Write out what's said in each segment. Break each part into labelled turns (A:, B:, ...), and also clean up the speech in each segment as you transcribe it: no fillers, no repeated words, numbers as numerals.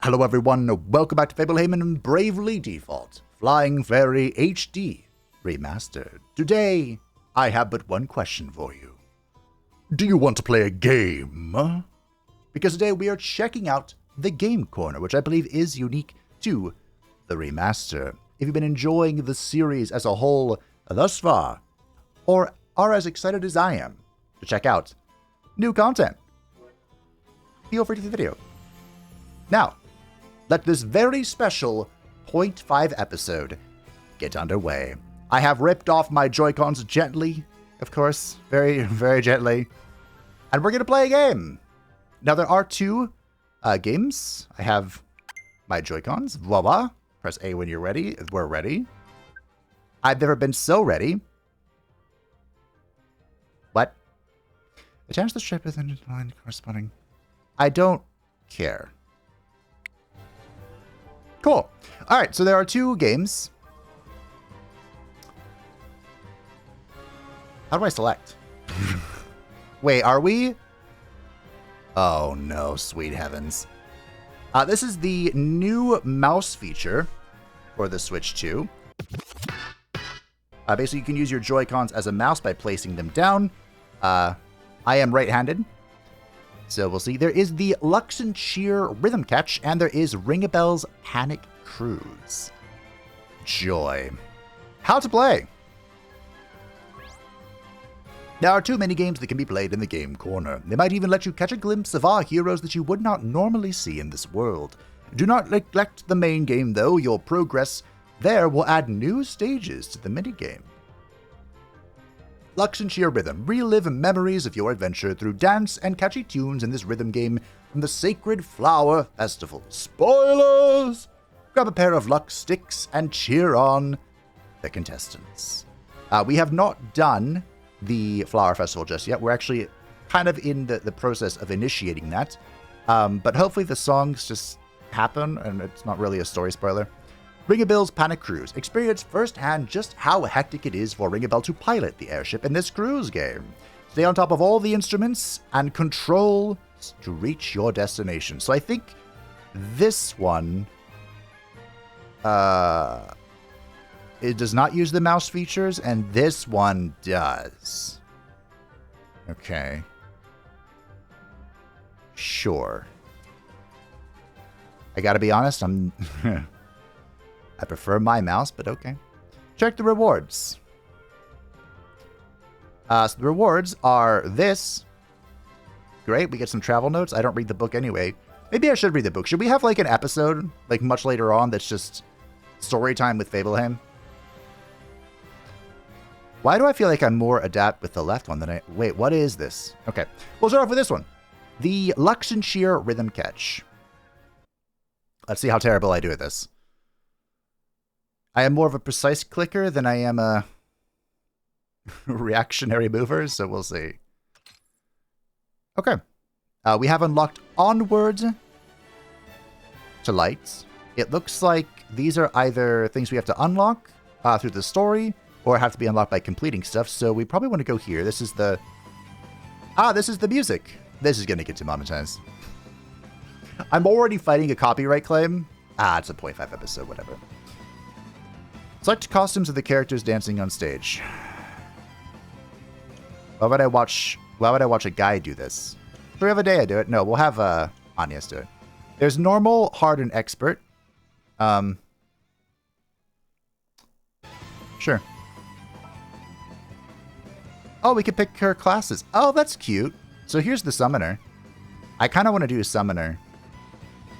A: Hello everyone, welcome back to Fablehaven and Bravely Default, Flying Fairy HD Remastered. Today, I have but one question for you. Do you want to play a game? Because today we are checking out the Game Corner, which I believe is unique to the Remaster. If you've been enjoying the series as a whole thus far, or are as excited as I am to check out new content, feel free to the video. Now, let this very special 0.5 episode get underway. I have ripped off my Joy-Cons gently, of course, very, very gently, and we're going to play a game. Now, there are two games. I have my Joy-Cons, voila. Press A when you're ready. We're ready. I've never been so ready. What? Attach the strip with the line corresponding. I don't care. Cool. All right, so there are two games. How do I select? Wait, are we? Oh no, sweet heavens. This is the new mouse feature for the Switch 2. Basically, you can use your Joy-Cons as a mouse by placing them down. I am right-handed. So we'll see. There is the Lux and Cheer Rhythm Catch, and there is Ringabel's Panic Cruise. Joy. How to play. There are two mini-games that can be played in the Game Corner. They might even let you catch a glimpse of our heroes that you would not normally see in this world. Do not neglect the main game, though. Your progress there will add new stages to the mini-game. Lux and Cheer Rhythm. Relive memories of your adventure through dance and catchy tunes in this rhythm game from the Sacred Flower Festival. Spoilers! Grab a pair of Lux sticks and cheer on the contestants. We have not done the Flower Festival just yet. We're actually kind of in the process of initiating that. But hopefully the songs just happen and it's not really a story spoiler. Ringabel's Panic Cruise. Experience firsthand just how hectic it is for Ringabel to pilot the airship in this cruise game. Stay on top of all the instruments and control to reach your destination. So I think this one, it does not use the mouse features, and this one does. Okay. Sure. I gotta be honest, I prefer my mouse, but okay. Check the rewards. So the rewards are this. Great, we get some travel notes. I don't read the book anyway. Maybe I should read the book. Should we have like an episode, like much later on, that's just story time with Fablehaven? Why do I feel like I'm more adept with the left one than I... Wait, what is this? Okay, we'll start off with this one. The Lux and Cheer Rhythm Catch. Let's see how terrible I do at this. I am more of a precise clicker than I am a reactionary mover, so we'll see. Okay. We have unlocked Onward to Lights. It looks like these are either things we have to unlock through the story, or have to be unlocked by completing stuff, so we probably want to go here. This is the... this is the music. This is going to get demonetized. I'm already fighting a copyright claim. It's a 0.5 episode, whatever. Select costumes of the characters dancing on stage. Why would I watch a guy do this? Every other day I do it. No, we'll have Anya's do it. There's normal, hard, and expert. Sure. Oh, we can pick her classes. Oh, that's cute. So here's the summoner. I kind of want to do a summoner.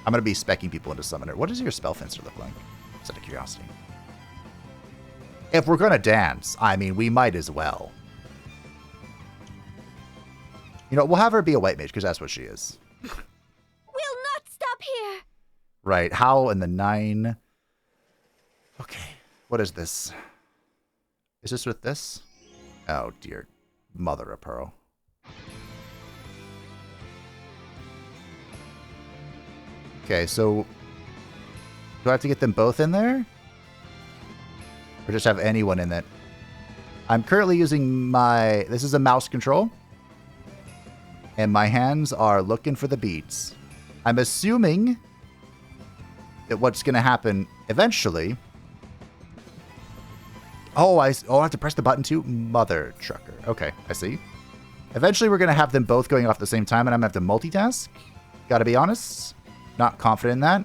A: I'm going to be speccing people into summoner. What does your spell fencer look like? Just out of curiosity. If we're going to dance, I mean, we might as well. You know, we'll have her be a white mage, because that's what she is.
B: We'll not stop here!
A: Right, how in the 9... Okay, what is this? Is this with this? Oh, dear. Mother of pearl. Okay, so... Do I have to get them both in there? Or just have anyone in it? I'm currently using my... This is a mouse control. And my hands are looking for the beats. I'm assuming that what's going to happen eventually... Oh, I have to press the button too? Mother trucker. Okay, I see. Eventually, we're going to have them both going off at the same time, and I'm going to have to multitask. Gotta be honest. Not confident in that.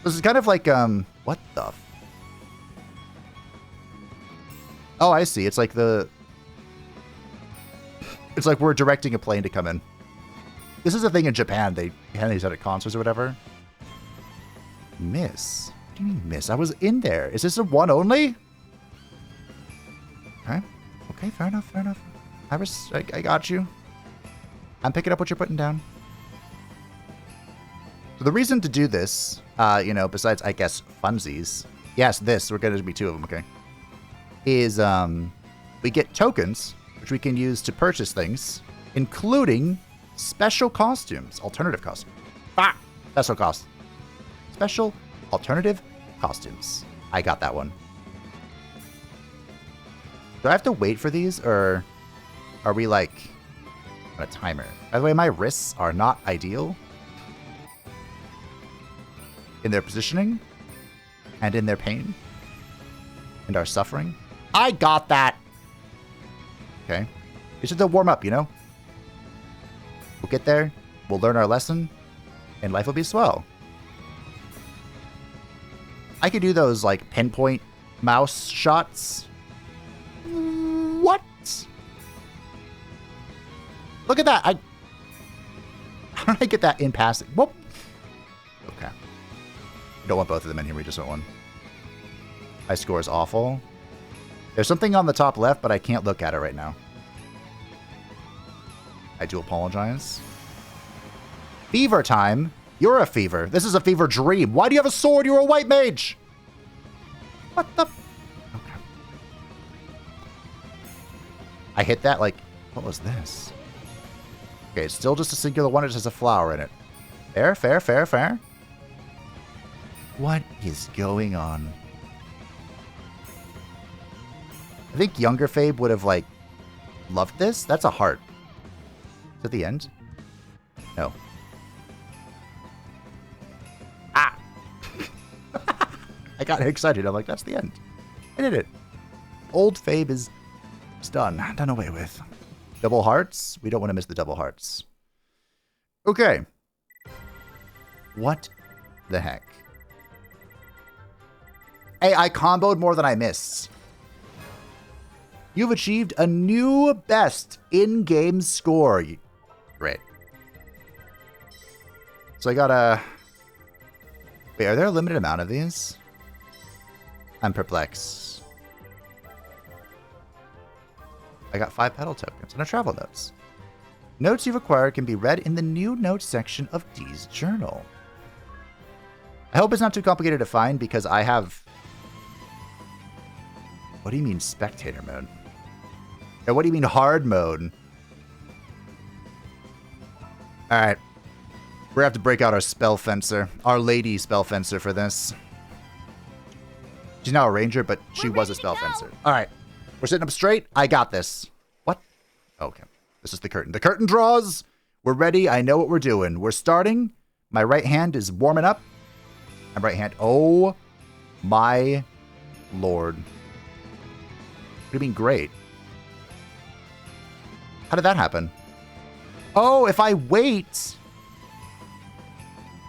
A: This is kind of like, what the... Oh, I see. It's like the... It's like we're directing a plane to come in. This is a thing in Japan. They hand these out at concerts or whatever. Miss? What do you mean miss? I was in there. Is this a one only? Okay. Okay, fair enough, fair enough. I got you. I'm picking up what you're putting down. So the reason to do this, you know, besides, I guess, funsies. Yes, this. We're going to be two of them, okay? Is, we get tokens, which we can use to purchase things, including special costumes. Alternative costumes. Ah! Special cost. Special alternative costumes. I got that one. Do I have to wait for these, or are we, like, on a timer? By the way, my wrists are not ideal in their positioning and in their pain and our suffering. I got that! Okay. It's just a warm-up, you know? We'll get there, we'll learn our lesson, and life will be swell. I could do those, like, pinpoint mouse shots. What? Look at that. How did I get that in passing? Whoop. Okay. We don't want both of them in here. We just want one. My score is awful. There's something on the top left, but I can't look at it right now. I do apologize. Fever time? You're a fever. This is a fever dream. Why do you have a sword? You're a white mage. What the... Okay. I hit that like... What was this? Okay, it's still just a singular one. It just has a flower in it. Fair, fair, fair, fair. What is going on? I think younger Fabe would have, like, loved this. That's a heart. Is it the end? No. Ah! I got excited. I'm like, that's the end. I did it. Old Fabe is done. Done away with. Double hearts? We don't want to miss the double hearts. Okay. What the heck? Hey, I comboed more than I missed. You've achieved a new best in-game score. Great. So I got a... Wait, are there a limited amount of these? I'm perplexed. I got 5 pedal tokens and a travel notes. Notes you've acquired can be read in the new notes section of Dee's journal. I hope it's not too complicated to find because I have... What do you mean spectator mode? Or what do you mean hard mode? Alright. We're gonna have to break out our spell fencer. Our lady spell fencer for this. She's now a ranger, but she was a spell fencer. Alright. We're sitting up straight. I got this. What? Okay. This is the curtain. The curtain draws. We're ready. I know what we're doing. We're starting. My right hand is warming up. My right hand. Oh my lord. What do you mean great? How did that happen? Oh, if I wait.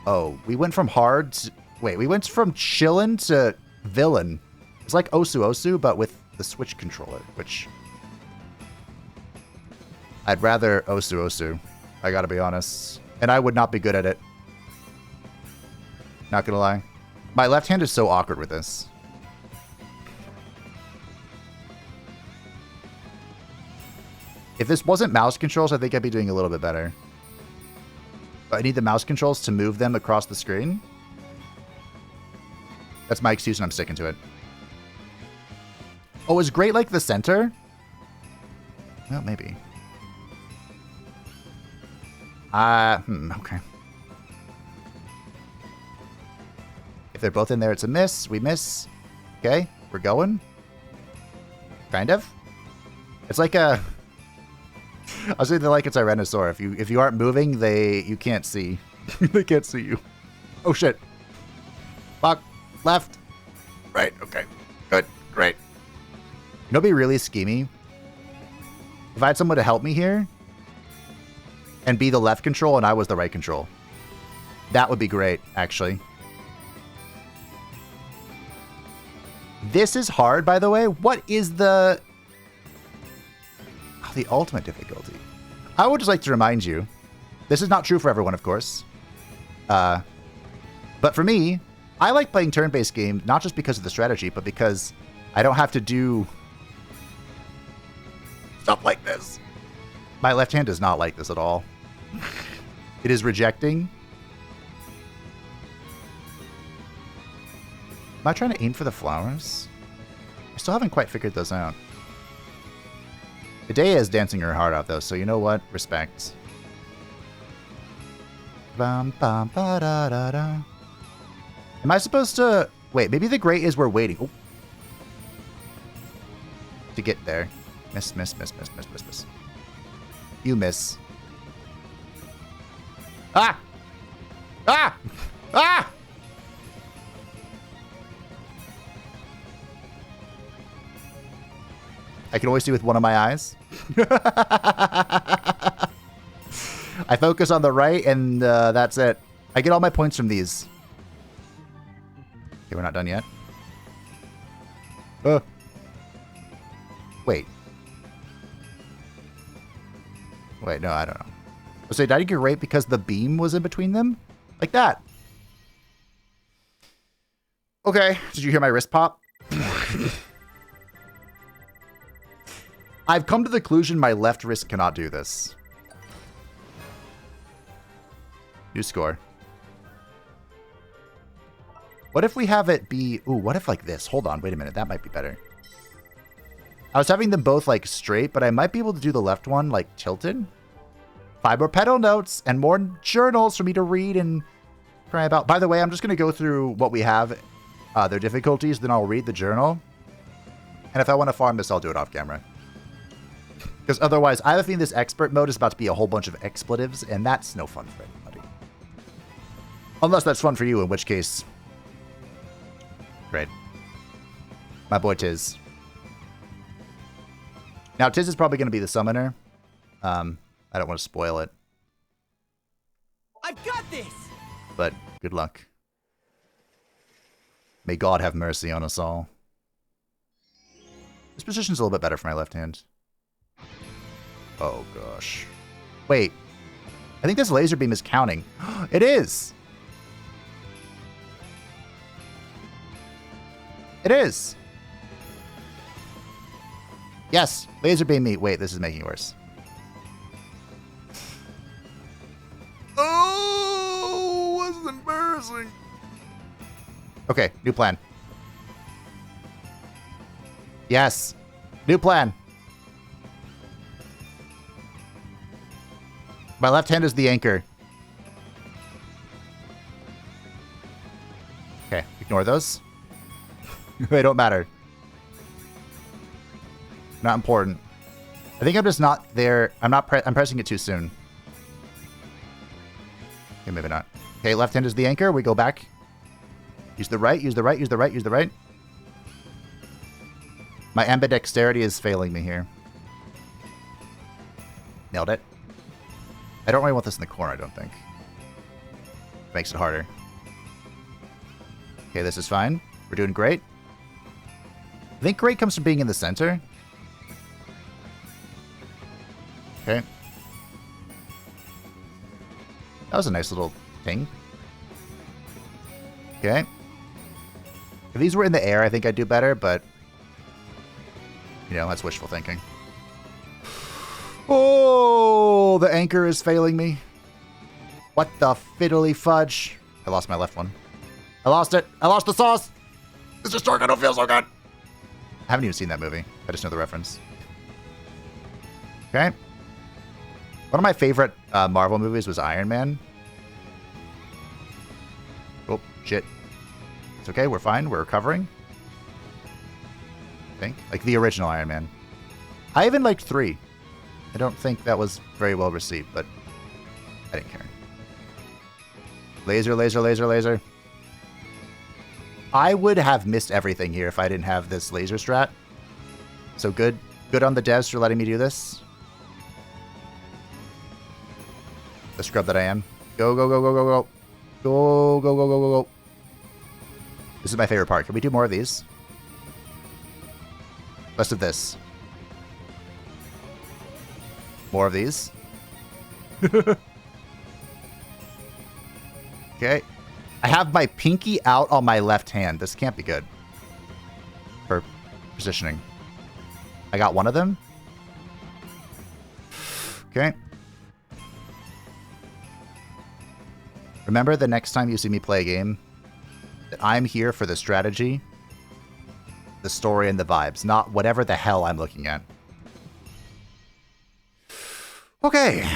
A: Oh, we went from hard to... Wait, we went from chillin' to villain. It's like Osu Osu, but with the Switch controller, which... I'd rather Osu Osu. I gotta be honest. And I would not be good at it. Not gonna lie. My left hand is so awkward with this. If this wasn't mouse controls, I think I'd be doing a little bit better. But I need the mouse controls to move them across the screen. That's my excuse and I'm sticking to it. Oh, is great like the center? Well, maybe. Okay. If they're both in there, it's a miss. We miss. Okay, we're going. Kind of. It's like a... I was saying they're like a Tyrannosaur. If you aren't moving, you can't see. They can't see you. Oh shit. Left. Right. Okay. Good. Great. You know what'd be really schemy? If I had someone to help me here and be the left control and I was the right control. That would be great, actually. This is hard, by the way. What is the ultimate difficulty? I would just like to remind you, this is not true for everyone, of course. But for me, I like playing turn-based games, not just because of the strategy, but because I don't have to do stuff like this. My left hand does not like this at all. It is rejecting. Am I trying to aim for the flowers? I still haven't quite figured those out. Hidea is dancing her heart out, though, so you know what? Respect. Bum, bum, ba, da, da, da. Am I supposed to... Wait, maybe the great is we're waiting. Oh. To get there. Miss, miss, miss, miss, miss, miss, miss. You miss. Ah! Ah! Ah! I can always see with one of my eyes. I focus on the right, and that's it. I get all my points from these. Okay, we're not done yet. Wait. Wait, no, I don't know. So did I get right because the beam was in between them? Like that. Okay, did you hear my wrist pop? I've come to the conclusion my left wrist cannot do this. New score. What if we have it be... Ooh, what if like this? Hold on, wait a minute. That might be better. I was having them both like straight, but I might be able to do the left one like tilted. 5 more pedal notes and more journals for me to read and cry about. By the way, I'm just going to go through what we have, their difficulties, then I'll read the journal. And if I want to farm this, I'll do it off camera. Because otherwise, I have a feeling this expert mode is about to be a whole bunch of expletives, and that's no fun for anybody. Unless that's fun for you, in which case... Great. My boy Tiz. Now, Tiz is probably going to be the summoner. I don't want to spoil it.
C: I've got this!
A: But good luck. May God have mercy on us all. This position's a little bit better for my left hand. Oh, gosh. Wait. I think this laser beam is counting. It is! It is! Yes! Laser beam me. Wait, this is making it worse. Oh, this is embarrassing. Okay, new plan. Yes. New plan. My left hand is the anchor. Okay, ignore those. They don't matter. Not important. I think I'm just not there. I'm pressing it too soon. Okay, maybe not. Okay, left hand is the anchor. We go back. Use the right, use the right, use the right, use the right. My ambidexterity is failing me here. Nailed it. I don't really want this in the corner, I don't think. Makes it harder. Okay, this is fine. We're doing great. I think great comes from being in the center. Okay. That was a nice little thing. Okay. If these were in the air, I think I'd do better, but... You know, that's wishful thinking. Oh, the anchor is failing me. What the fiddly fudge? I lost my left one. I lost it. I lost the sauce. This is dark. I don't feel so good. I haven't even seen that movie. I just know the reference. Okay. One of my favorite Marvel movies was Iron Man. Oh, shit. It's okay. We're fine. We're recovering. I think. Like the original Iron Man. I even liked 3. I don't think that was very well received, but I didn't care. Laser, laser, laser, laser. I would have missed everything here if I didn't have this laser strat. So good on the devs for letting me do this. The scrub that I am. Go, go, go, go, go, go. Go, go, go, go, go, go. This is my favorite part. Can we do more of these? Less of this. More of these. Okay. I have my pinky out on my left hand. This can't be good. For positioning. I got one of them. Okay. Remember the next time you see me play a game that I'm here for the strategy, the story, and the vibes, not whatever the hell I'm looking at. Okay.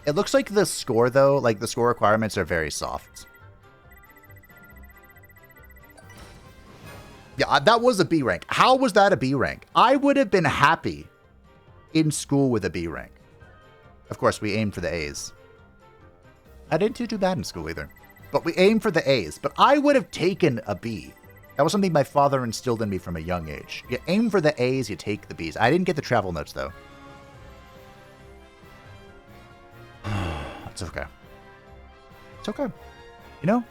A: It looks like the score, though, like the score requirements are very soft. Yeah, that was a B rank. How was that a B rank? I would have been happy in school with a B rank. Of course, we aimed for the A's. I didn't do too bad in school either. But we aimed for the A's. But I would have taken a B. That was something my father instilled in me from a young age. You aim for the A's, you take the B's. I didn't get the travel notes, though. It's okay. It's okay. You know?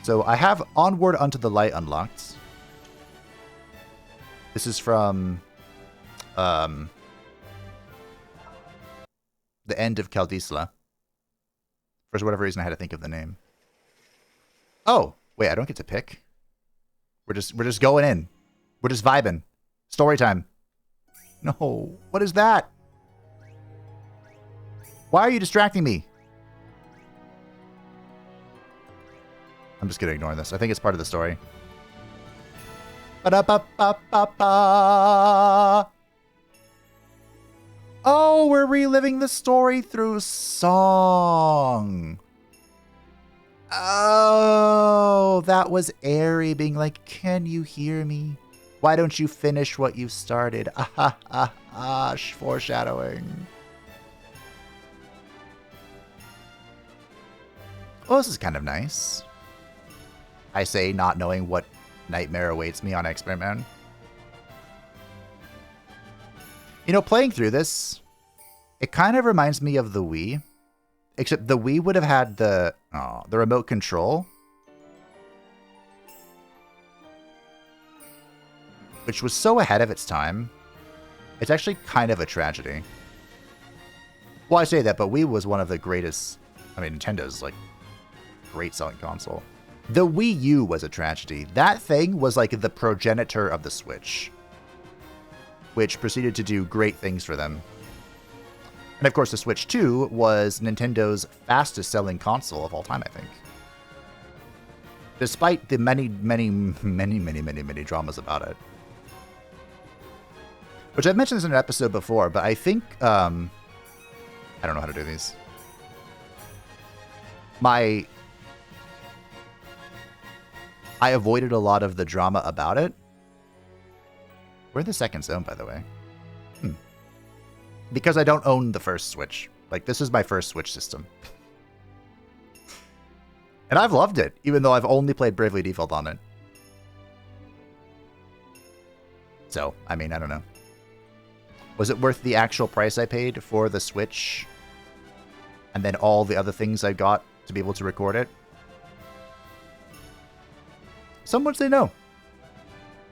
A: So I have Onward Unto the Light unlocked. This is from the end of Kaldisla. For whatever reason, I had to think of the name. Oh, wait, I don't get to pick. We're just going in. We're just vibing. Story time. No, what is that? Why are you distracting me? I'm just gonna ignore this. I think it's part of the story. Ba-da-ba-ba-ba-ba. Oh, we're reliving the story through song. Oh, that was Aerie being like, can you hear me? Why don't you finish what you started? Ah, ah, ah, ah, foreshadowing. Oh, this is kind of nice. I say, not knowing what nightmare awaits me on Expert Man. You know, playing through this, it kind of reminds me of the Wii. Except the Wii would have had the remote control. Which was so ahead of its time. It's actually kind of a tragedy. Well, I say that, but Wii was one of the greatest... I mean, Nintendo's, like, great selling console. The Wii U was a tragedy. That thing was like the progenitor of the Switch, which proceeded to do great things for them. And of course, the Switch 2 was Nintendo's fastest selling console of all time, I think. Despite the many dramas about it. Which I've mentioned this in an episode before, but I think, I don't know how to do these. I avoided a lot of the drama about it. We're in the second zone, by the way. Because I don't own the first Switch. Like, this is my first Switch system. And I've loved it, even though I've only played Bravely Default on it. So, I mean, I don't know. Was it worth the actual price I paid for the Switch? And then all the other things I got to be able to record it? Some would say no.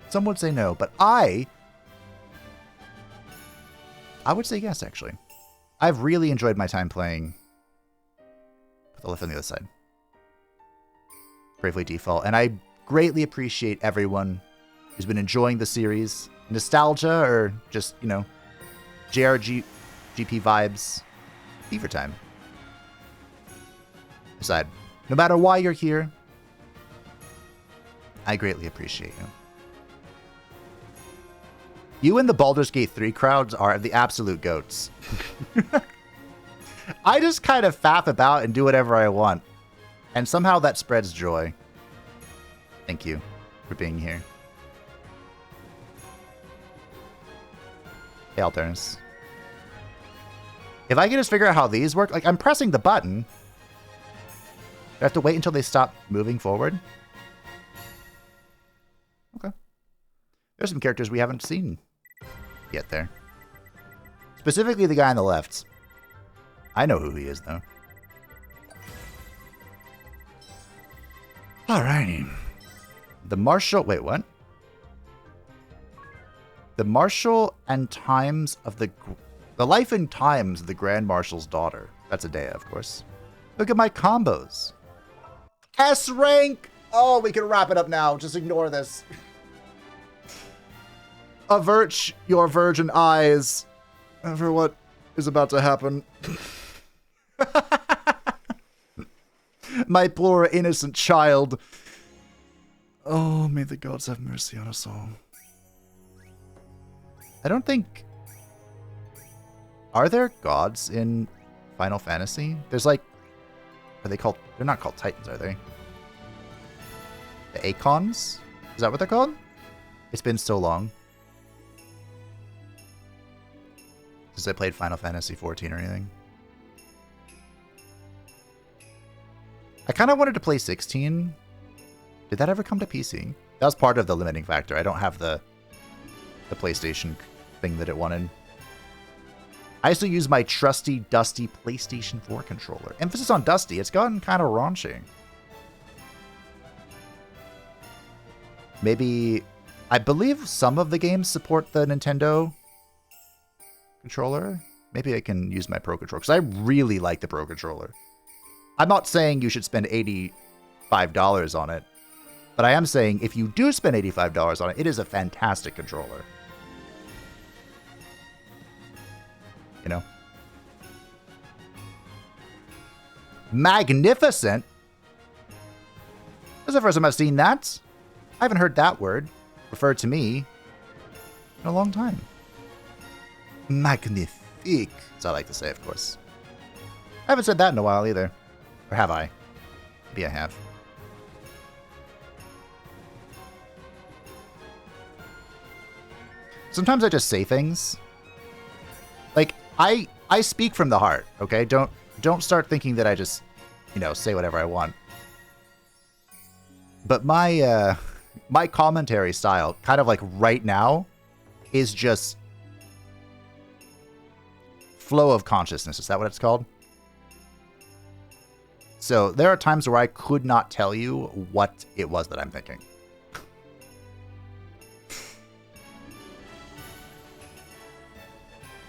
A: Some would say no, but I would say yes, actually. I've really enjoyed my time playing... Put the left on the other side. Bravely Default, and I greatly appreciate everyone who's been enjoying the series. Nostalgia, or just, you know, GP vibes. Fever time. Aside, no matter why you're here, I greatly appreciate you. You and the Baldur's Gate 3 crowds are the absolute goats. I just kind of faff about and do whatever I want. And somehow that spreads joy. Thank you for being here. Hey, Alternus. If I can just figure out how these work, like, I'm pressing the button. I have to wait until they stop moving forward? Okay. There's some characters we haven't seen yet there. Specifically the guy on the left. I know who he is, though. Alrighty. The Marshal... Wait, what? The Marshal and Times of the... The Life and Times of the Grand Marshal's daughter. That's a day, of course. Look at my combos. S rank! Oh, we can wrap it up now. Just ignore this. Avert your virgin eyes for what is about to happen. My poor innocent child. Oh, may the gods have mercy on us all. I don't think... Are there gods in Final Fantasy? There's like... Are they called... They're not called Titans, are they? The Acons? Is that what they're called? It's been so long since I played Final Fantasy 14 or anything. I kind of wanted to play 16. Did that ever come to PC? That was part of the limiting factor. I don't have the PlayStation thing that it wanted. I used to use my trusty, dusty PlayStation 4 controller. Emphasis on dusty. It's gotten kind of raunchy. Maybe... I believe some of the games support the Nintendo controller. Maybe I can use my Pro Controller, because I really like the Pro Controller. I'm not saying you should spend $85 on it, but I am saying if you do spend $85 on it, it is a fantastic controller. You know? Magnificent? This is the first time I've seen that. I haven't heard that word referred to me in a long time. Magnifique, as I like to say, of course. I haven't said that in a while either. Or have I? Maybe I have. Sometimes I just say things. Like, I speak from the heart, okay? Don't start thinking that I just, you know, say whatever I want. But my my commentary style, kind of like right now, is just flow of consciousness. Is that what it's called? So there are times where I could not tell you what it was that I'm thinking.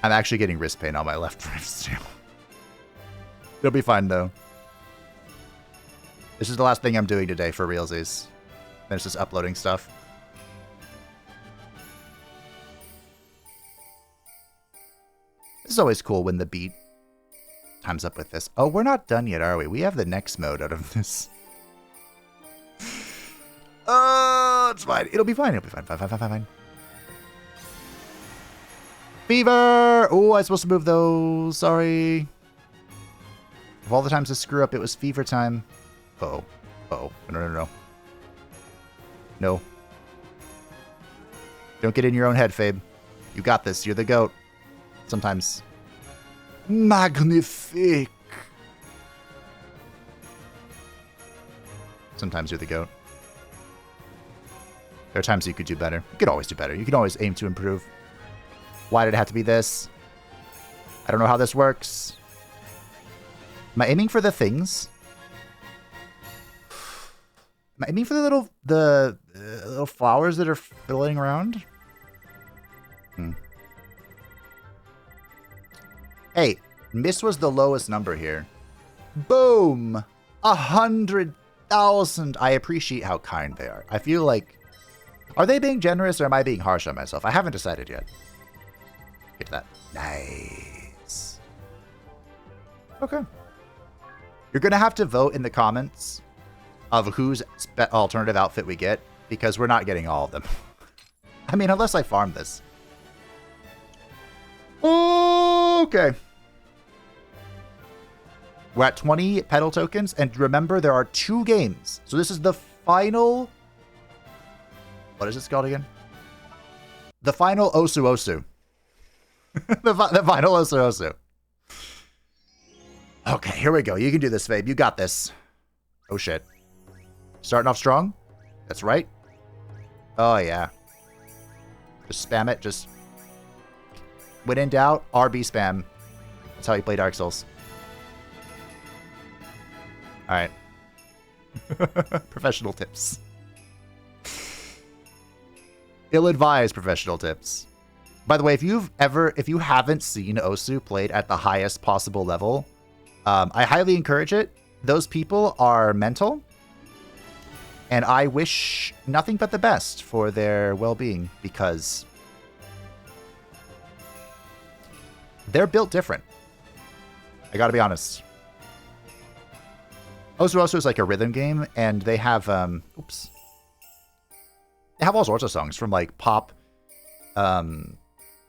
A: I'm actually getting wrist pain on my left wrist too. It'll be fine though. This is the last thing I'm doing today for realsies. Then it's just uploading stuff. This is always cool when the beat times up with this. Oh, we're not done yet, are we? We have the next mode out of this. Oh, it's fine. It'll be fine. It'll be fine. Fine. Fever! Oh, I was supposed to move those. Sorry. Of all the times to screw up, it was fever time. Uh-oh. Uh-oh. No. No. Don't get in your own head, Fabe. You got this. You're the GOAT. Sometimes. Magnifique. Sometimes you're the GOAT. There are times you could do better. You could always do better. You can always aim to improve. Why did it have to be this? I don't know how this works. Am I aiming for the things? Am I aiming for the little flowers that are filling around? Hey, miss was the lowest number here. Boom! 100,000. I appreciate how kind they are. I feel like... Are they being generous or am I being harsh on myself? I haven't decided yet. Get to that. Nice. Okay. You're going to have to vote in the comments of whose alternative outfit we get, because we're not getting all of them. I mean, unless I farm this. Okay. We're at 20 pedal tokens, and remember, there are 2 games. So this is the final... What is this called again? The final Osu Osu. the final Osu Osu. Okay, here we go. You can do this, Fabe. You got this. Oh shit. Starting off strong? That's right. Oh yeah. Just spam it, just... When in doubt, RB spam. That's how you play Dark Souls. Alright. Professional tips. Ill-advised professional tips. By the way, if you haven't seen Osu played at the highest possible level, I highly encourage it. Those people are mental, and I wish nothing but the best for their well-being, because they're built different. I gotta be honest. Osu also is like a rhythm game, and they have, oops. They have all sorts of songs from like pop. I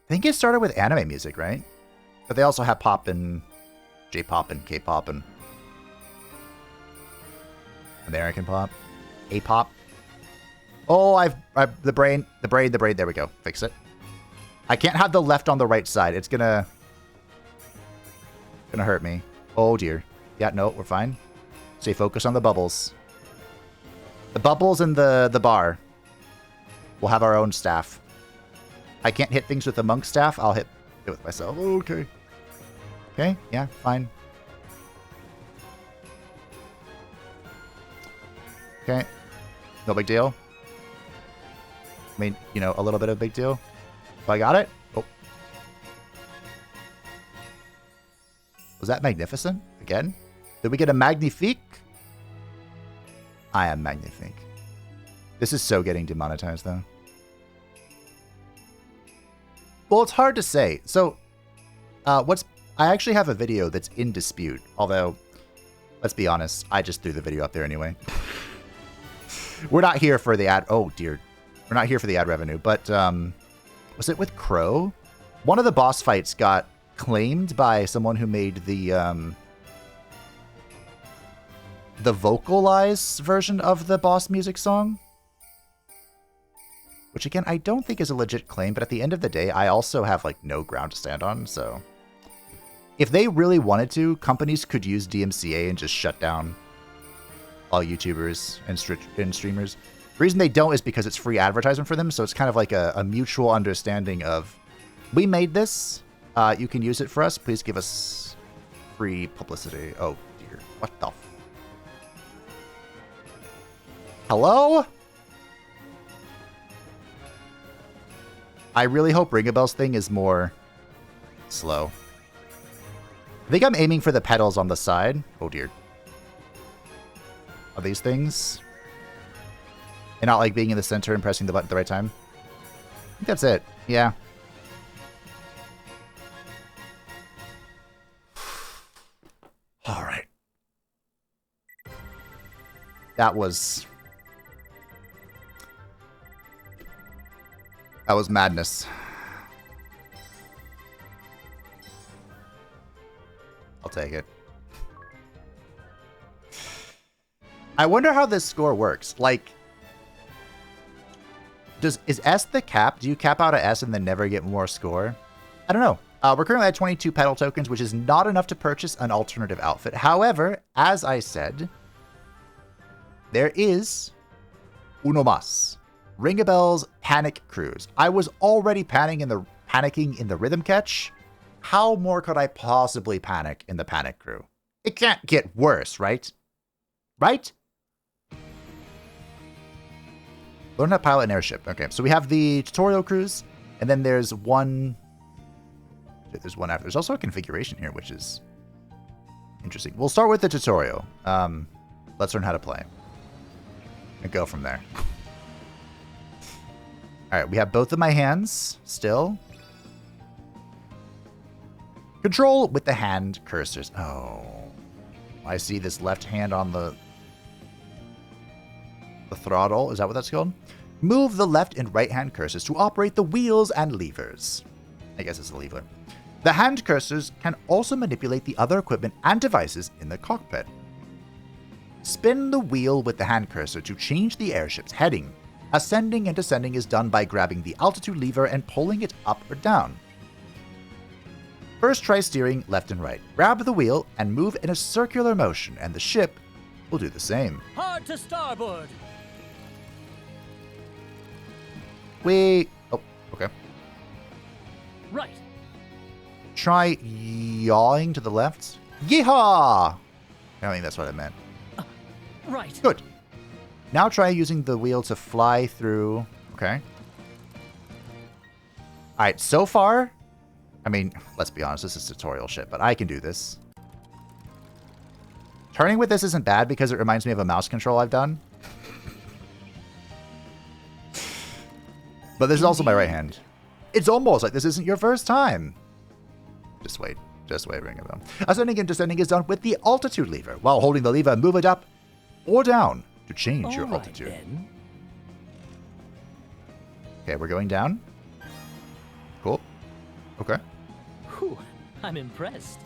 A: think it started with anime music, right? But they also have pop and J-pop and K-pop and American pop, A-pop. Oh, I've the brain. There we go. Fix it. I can't have the left on the right side. It's gonna hurt me. Oh dear. Yeah, no, we're fine. Stay focused on the bubbles. The bubbles and the bar. We'll have our own staff. I can't hit things with the monk staff. I'll hit it with myself. Okay. Okay, yeah, fine. Okay. No big deal. I mean, you know, a little bit of a big deal. Oh, I got it? Oh. Was that magnificent? Again? Did we get a magnifique? I am magnifique. This is so getting demonetized, though. Well, it's hard to say. So, I actually have a video that's in dispute. Although, let's be honest, I just threw the video up there anyway. We're not here for the ad. Oh, dear. We're not here for the ad revenue. But, was it with Crow? One of the boss fights got claimed by someone who made the vocalized version of the boss music song. Which, again, I don't think is a legit claim, but at the end of the day, I also have, like, no ground to stand on, so... If they really wanted to, companies could use DMCA and just shut down all YouTubers and streamers. The reason they don't is because it's free advertisement for them, so it's kind of like a mutual understanding of, we made this, you can use it for us, please give us free publicity. Oh, dear. What the Hello? I really hope Ringabel's thing is more slow. I think I'm aiming for the pedals on the side. Oh dear. Are these things? And not like being in the center and pressing the button at the right time. I think that's it. Yeah. All right. That was madness. I'll take it. I wonder how this score works. Like, is S the cap? Do you cap out at S and then never get more score? I don't know. We're currently at 22 pedal tokens, which is not enough to purchase an alternative outfit. However, as I said, there is uno más. Ringabel's Panic Cruise. I was already panicking in the rhythm catch. How more could I possibly panic in the Panic Crew? It can't get worse, right? Right? Learn how to pilot an airship. Okay, so we have the tutorial cruise, and then there's one after. There's also a configuration here, which is interesting. We'll start with the tutorial. Let's learn how to play. And go from there. Alright, we have both of my hands still. Control with the hand cursors. Oh. I see this left hand on the throttle. Is that what that's called? Move the left and right hand cursors to operate the wheels and levers. I guess it's a lever. The hand cursors can also manipulate the other equipment and devices in the cockpit. Spin the wheel with the hand cursor to change the airship's heading. Ascending and descending is done by grabbing the altitude lever and pulling it up or down. First, try steering left and right. Grab the wheel and move in a circular motion, and the ship We'll do the same.
C: Hard to starboard.
A: Oh, okay.
C: Right.
A: Try yawing to the left. Yeehaw! I think that's what I meant.
C: Right.
A: Good. Now try using the wheel to fly through. Okay. Alright, so far, I mean, let's be honest, this is tutorial shit, but I can do this. Turning with this isn't bad because it reminds me of a mouse control I've done. But this is also my right hand. It's almost like this isn't your first time. Just wait, Ringabel. Ascending and descending is done with the altitude lever. While holding the lever, move it up or down to change your altitude.
C: Then.
A: Okay, we're going down. Cool. Okay.
C: Whew, I'm impressed.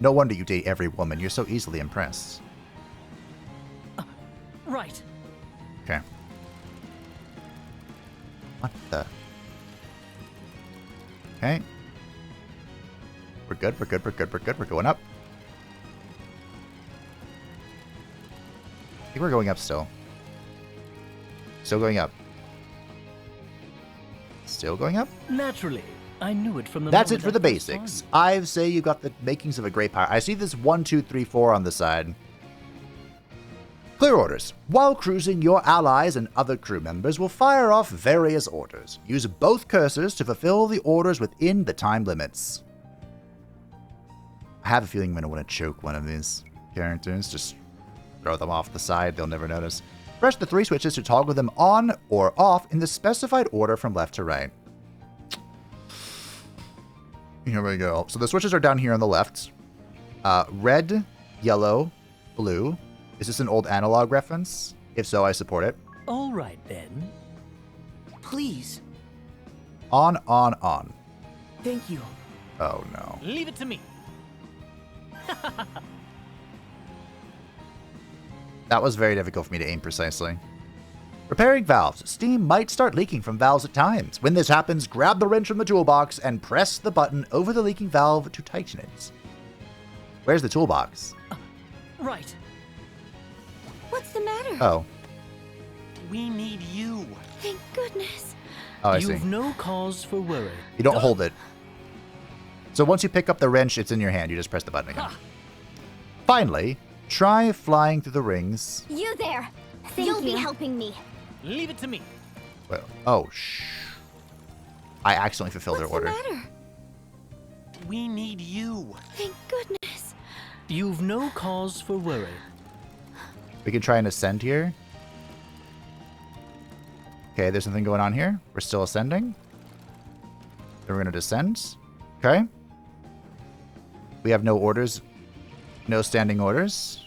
A: No wonder you date every woman. You're so easily impressed.
C: Right.
A: Okay. What the? Okay. We're good. We're going up. I think we're going up still. Still going up. Still going up?
C: Naturally. I knew it from the
A: That's it
C: moment
A: for the
C: I first saw
A: basics.
C: you.
A: I say you got the makings of a great pirate. I see this 1, 2, 3, 4 on the side. Clear orders. While cruising, your allies and other crew members will fire off various orders. Use both cursors to fulfill the orders within the time limits. I have a feeling I'm going to want to choke one of these characters. Just throw them off the side. They'll never notice. Press the 3 switches to toggle them on or off in the specified order from left to right. Here we go. So the switches are down here on the left. Red, yellow, blue. Is this an old analog reference? If so, I support it.
C: All right, then. Please.
A: On, on.
C: Thank you.
A: Oh, no.
C: Leave it to me.
A: That was very difficult for me to aim precisely. Repairing valves. Steam might start leaking from valves at times. When this happens, grab the wrench from the toolbox and press the button over the leaking valve to tighten it. Where's the toolbox?
C: Right.
B: What's the matter?
A: Oh.
C: We need you.
B: Thank goodness.
A: Oh, I see.
C: You've no cause for worry.
A: You don't hold it. So once you pick up the wrench, it's in your hand. You just press the button again.
C: Ah.
A: Finally, try flying through the rings.
B: You there. You'll be helping me.
C: Leave it to me.
A: Well, oh, shh. I accidentally fulfilled their order.
B: What's the matter?
C: We need you.
B: Thank goodness.
C: You've no cause for worry.
A: We can try and ascend here. Okay, there's something going on here. We're still ascending. Then we're going to descend. Okay. We have no orders. No standing orders.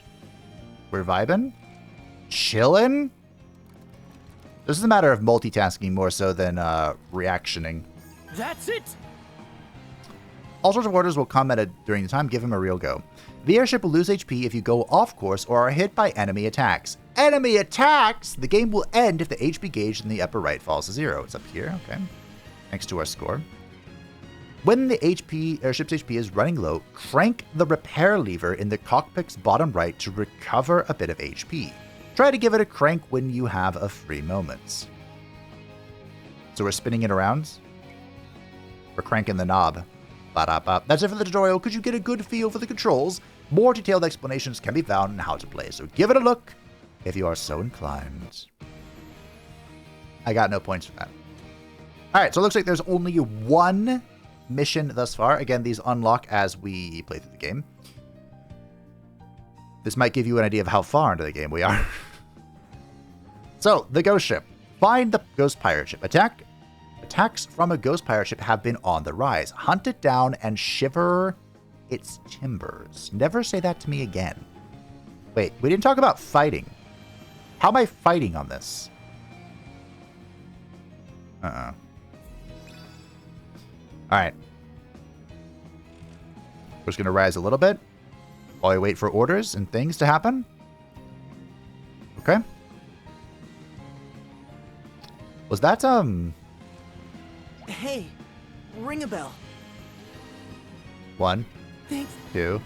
A: We're vibing. Chilling. This is a matter of multitasking more so than reactioning.
C: That's it.
A: All sorts of orders will come during the time. Give him a real go. The airship will lose HP if you go off course or are hit by enemy attacks. Enemy attacks! The game will end if the HP gauge in the upper right falls to 0. It's up here, okay. Next to our score. When the airship's HP is running low, crank the repair lever in the cockpit's bottom right to recover a bit of HP. Try to give it a crank when you have a free moment. So we're spinning it around. We're cranking the knob. Ba-da-ba. That's it for the tutorial. Could you get a good feel for the controls? More detailed explanations can be found on how to play, so give it a look if you are so inclined. I got no points for that. Alright, so it looks like there's only one mission thus far. Again, these unlock as we play through the game. This might give you an idea of how far into the game we are. So, the ghost ship. Find the ghost pirate ship. Attacks from a ghost pirate ship have been on the rise. Hunt it down and shiver its timbers. Never say that to me again. Wait, we didn't talk about fighting. How am I fighting on this? Alright. We're just going to rise a little bit while we wait for orders and things to happen. Okay. Was that,
C: Hey, Ringabel.
A: 1,
C: Thanks.
A: 2.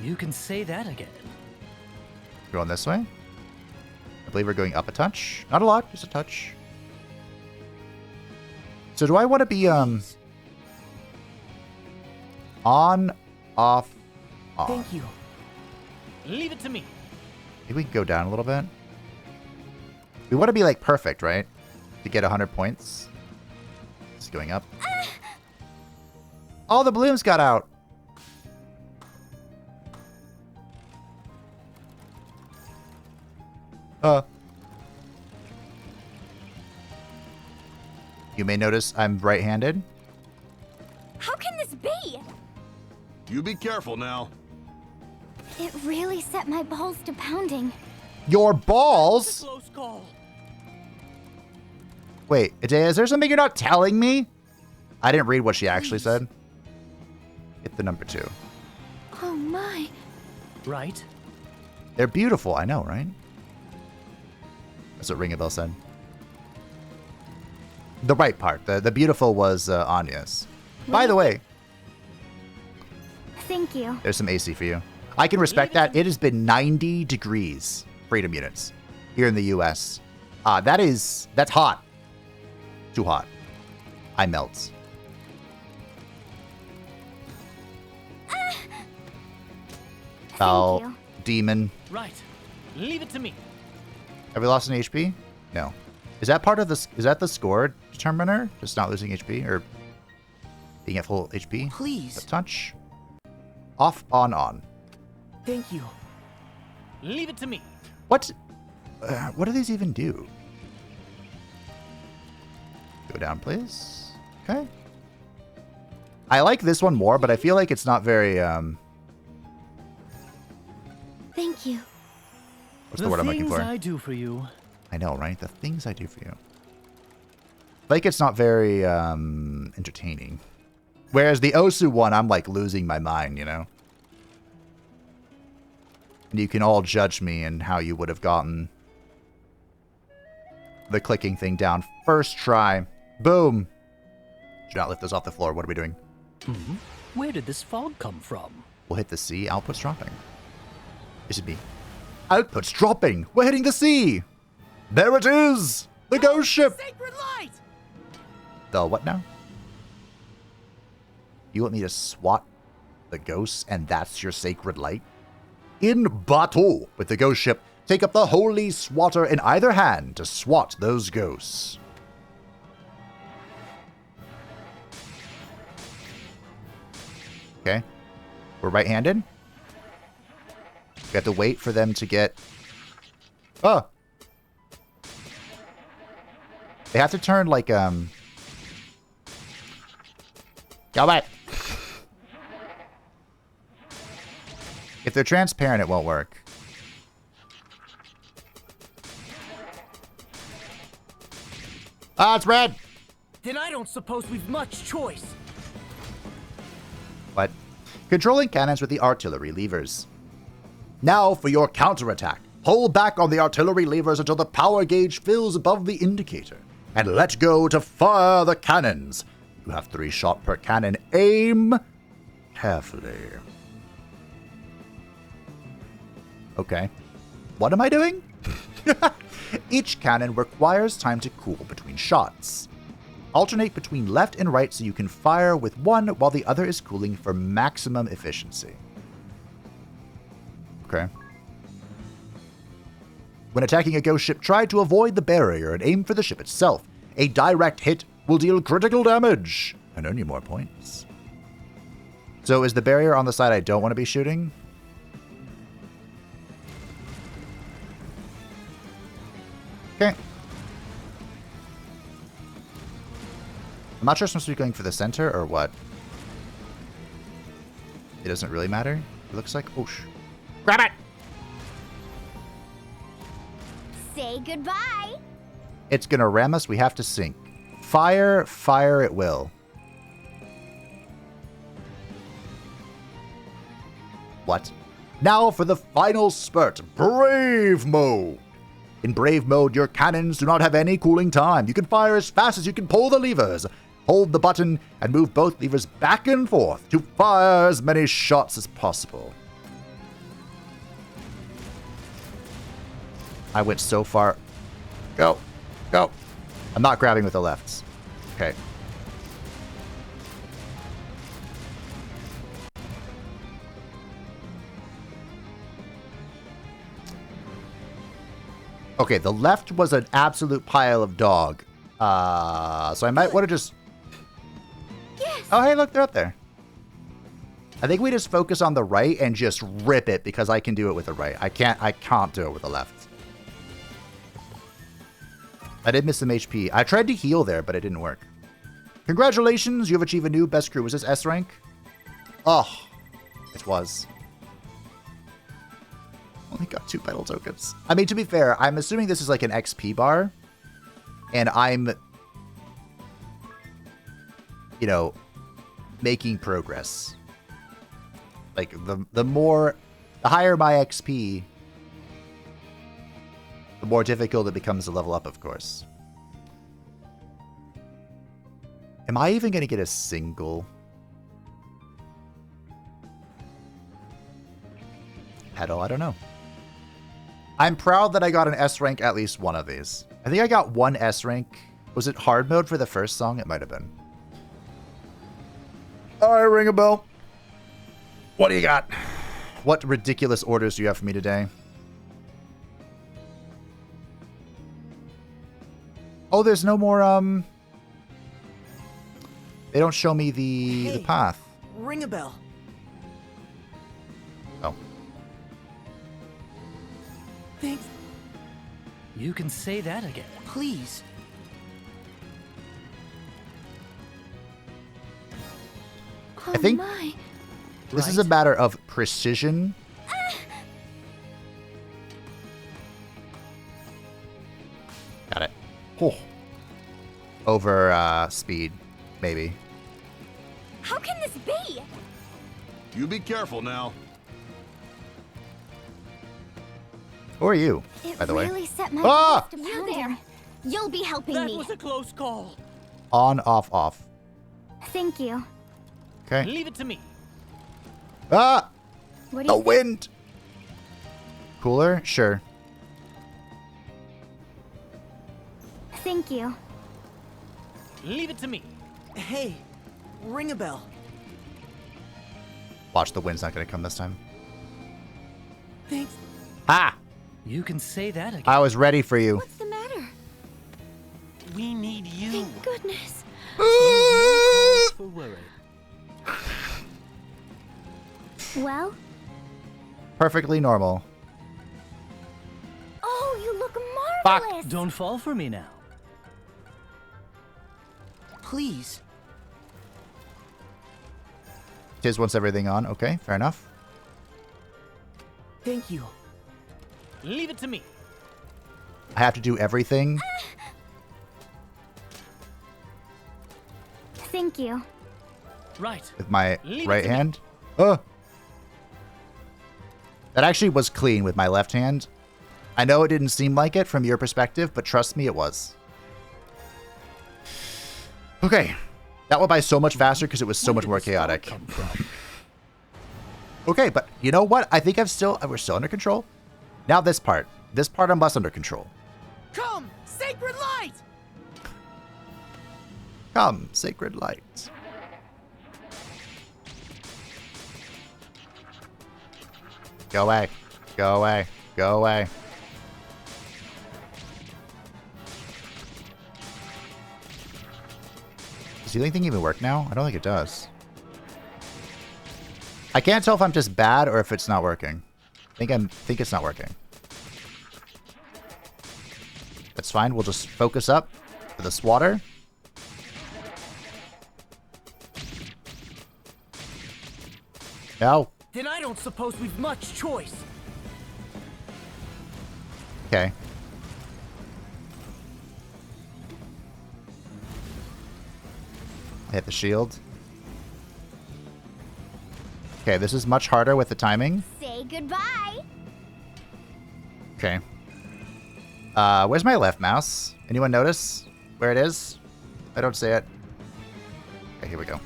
C: You can say that again.
A: Going this way. I believe we're going up a touch. Not a lot, just a touch. So do I want to be, on, off, on?
C: Thank you. Leave it to me.
A: Maybe we can go down a little bit. We want to be, like, perfect, right? To get 100 points. It's going up. All the balloons got out. You may notice I'm right-handed.
B: How can this be?
D: You be careful now.
B: It really set my balls to pounding.
A: Your balls?
C: Close call.
A: Wait, Adea, is there something you're not telling me? I didn't read what she actually said. Hit the number 2.
B: Oh my.
C: Right.
A: They're beautiful, I know, right? That's what Ringabel said. The right part. The beautiful was Anya's. By the way,
B: Thank you.
A: there's some AC for you. I can respect that. It has been 90 degrees freedom units here in the US. That's hot. Too hot. I melt. Foul.
B: you.
A: Demon.
C: Right. Leave it to me.
A: Have we lost any HP? No. Is that part of this? Is that the score determiner? Just not losing HP or being at full HP?
C: Please.
A: A touch. Off, on.
C: Thank you. Leave it to me.
A: What do these even do? Go down, please. Okay. I like this one more, but I feel like it's not very,
B: Thank you.
A: what's the word I'm looking for?
C: The things I do for you.
A: I know, right? The things I do for you. Like it's not very, entertaining. Whereas the Osu one, I'm like losing my mind, you know? And you can all judge me and how you would have gotten the clicking thing down first try. Boom. Do not lift those off the floor. What are we doing?
C: Hmm? Where did this fog come from?
A: We'll hit the sea. Output's dropping. Is it me? Output's dropping. We're hitting the sea. There it is. The ghost ship.
C: Sacred light!
A: The what now? You want me to swat the ghosts and that's your sacred light? In battle with the ghost ship, take up the holy swatter in either hand to swat those ghosts. Okay. We're right-handed. We have to wait for them to get... Oh! They have to turn like, Go back! If they're transparent, it won't work. Ah, it's red!
C: Then I don't suppose we've much choice.
A: What? Controlling cannons with the artillery levers. Now for your counterattack. Hold back on the artillery levers until the power gauge fills above the indicator. And let go to fire the cannons. You have 3 shots per cannon. Aim carefully. Okay. What am I doing? Each cannon requires time to cool between shots. Alternate between left and right so you can fire with one while the other is cooling for maximum efficiency. Okay. When attacking a ghost ship, try to avoid the barrier and aim for the ship itself. A direct hit will deal critical damage and earn you more points. So is the barrier on the side I don't want to be shooting? Okay. I'm not sure if I'm supposed to be going for the center or what. It doesn't really matter. It looks like... Oh, grab it!
B: Say goodbye.
A: It's gonna ram us. We have to sink. Fire, fire it will. What? Now for the final spurt. Brave mode. In brave mode, your cannons do not have any cooling time. You can fire as fast as you can pull the levers. Hold the button and move both levers back and forth to fire as many shots as possible. I went so far. Go. Go. I'm not grabbing with the lefts. Okay. Okay, the left was an absolute pile of dog. So I might want to just...
B: Yes.
A: Oh, hey, look, they're up there. I think we just focus on the right and just rip it because I can do it with the right. I can't do it with the left. I did miss some HP. I tried to heal there, but it didn't work. Congratulations, you have achieved a new best crew. Was this S rank? Oh, it was. Only got 2 battle tokens. I mean, to be fair, I'm assuming this is like an XP bar. And I'm, you know, making progress. Like, the higher my XP, the more difficult it becomes to level up, of course. Am I even going to get a single pedal? I don't know. I'm proud that I got an S rank at least one of these. I think I got 1 S rank. Was it hard mode for the first song? It might have been. All right, Ringabel. What do you got? What ridiculous orders do you have for me today? Oh, there's no more, they don't show me the path.
E: Ringabel.
A: Oh.
E: Thanks.
C: You can say that again.
E: Please.
B: Oh
A: I think
B: my.
A: this is a matter of precision. Got it. Oh. Over speed, maybe.
B: How can this be?
D: You be careful now.
A: Who are you,
B: It
A: by the way?
B: really set my
A: Ah!
B: balls to pounding. You'll be helping
E: That
B: me.
E: was a close call.
A: On, off, off.
B: Thank you.
A: Okay.
C: Leave it to me.
A: Ah!
B: What do
A: The
B: you think?
A: wind! Cooler? Sure.
B: Thank you.
C: Leave it to me.
E: Hey, Ringabel.
A: Watch, the wind's not going to come this time.
E: Thanks.
A: Ah!
C: You can say that again.
A: I was ready for you.
B: What's the matter?
E: We need you.
B: Thank goodness.
C: No cause for worry.
B: Well?
A: Perfectly normal.
B: Oh, you look
A: Fuck.
B: marvelous.
C: Don't fall for me now.
E: Please.
A: Tiz wants everything on. Okay, fair enough.
E: Thank you.
C: Leave it to me.
A: I have to do everything.
B: Thank you.
C: Right.
A: With my
C: Leave it
A: right
C: to me.
A: hand. Oh! That actually was clean with my left hand. I know it didn't seem like it from your perspective, but trust me, it was. Okay. That went by so much faster because it was so much more chaotic. Okay, but you know what? I think we're still under control. Now this part. This part I'm less under control.
E: Come, sacred light!
A: Come, sacred light. Go away. Go away. Go away. Does the healing thing even work now? I don't think it does. I can't tell if I'm just bad or if it's not working. I think it's not working. That's fine. We'll just focus up for this water. No.
E: Then I don't suppose we've much choice.
A: Okay. Hit the shield. Okay, this is much harder with the timing.
B: Say goodbye.
A: Okay. Where's my left mouse? Anyone notice where it is? I don't see it. Okay, here we go.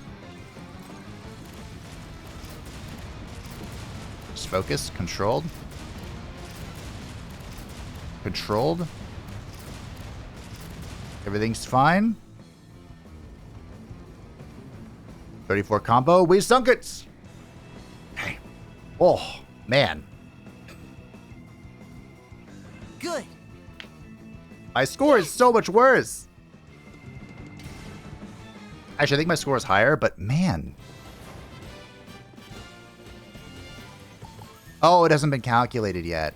A: Just focus, controlled. Controlled. Everything's fine. 34 combo. We sunk it. Okay. Oh, man.
E: Good.
A: My score is so much worse. Actually, I think my score is higher, but man. Oh, it hasn't been calculated yet.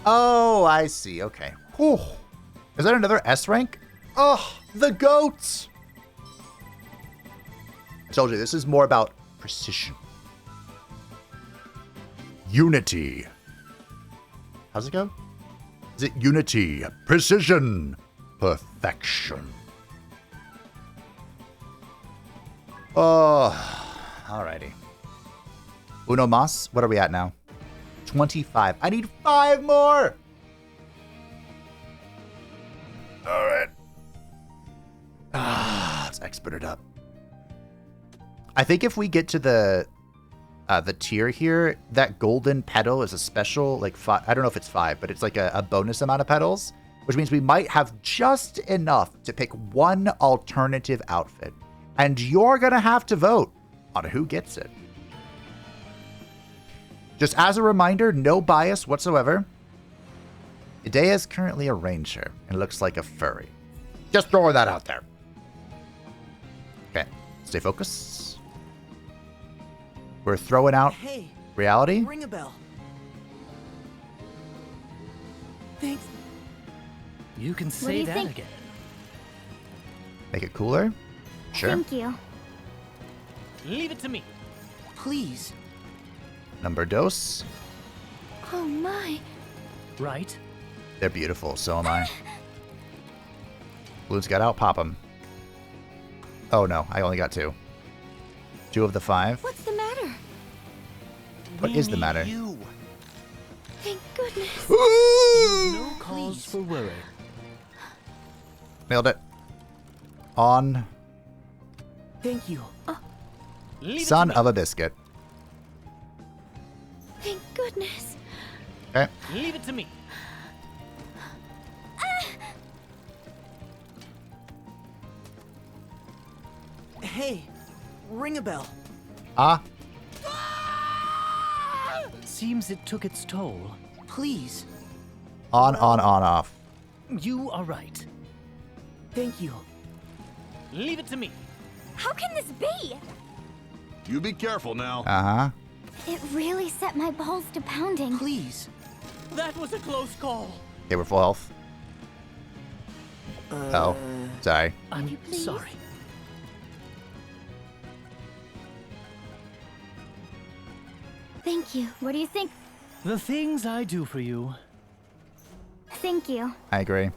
A: Oh, I see. Okay. Whew. Is that another S rank? Oh, the goats. I told you, this is more about precision. Unity. How's it go? Is it unity, precision, perfection? Oh, alrighty. Uno mas. What are we at now? 25. I need 5 more. All right. Let's expert it up. I think if we get to the tier here, that golden pedal is a special, like, I don't know if it's 5, but it's like a bonus amount of pedals, which means we might have just enough to pick one alternative outfit. And you're going to have to vote on who gets it. Just as a reminder, no bias whatsoever. Idea is currently a ranger and looks like a furry. Just throwing that out there. Okay, stay focused. We're throwing out reality.
E: Ringabel. Thanks.
C: You can
B: do
C: say
B: you
C: that
B: think?
C: again.
A: Make it cooler. Sure.
B: Thank you.
C: Leave it to me.
E: Please.
A: Number dos.
B: Oh my.
C: Right?
A: They're beautiful, so am I. Blue's got out, pop them. Oh no, I only got 2. 2 of the 5.
B: What's the matter?
A: What
E: We
A: is the
E: need
A: matter?
E: You.
B: Thank goodness.
C: No cause
E: Please.
C: for worry.
A: Nailed it. On.
E: Thank you.
C: Leave
A: Son
C: it to
A: of a biscuit.
B: Thank goodness.
A: Okay.
C: me. Leave it to me.
E: Hey, Ringabel.
A: Ah.
C: Seems it took its toll.
E: Please.
A: On, off.
C: You are right.
E: Thank you.
C: Leave it to me.
B: How can this be?
D: You be careful now.
A: Uh-huh.
B: It really set my balls to pounding.
E: Please.
C: That was a close call.
A: Okay, we're full health. Oh. Sorry.
C: I'm
B: please?
C: sorry.
B: Thank you. What do you think?
C: The things I do for you.
B: Thank you.
A: I agree.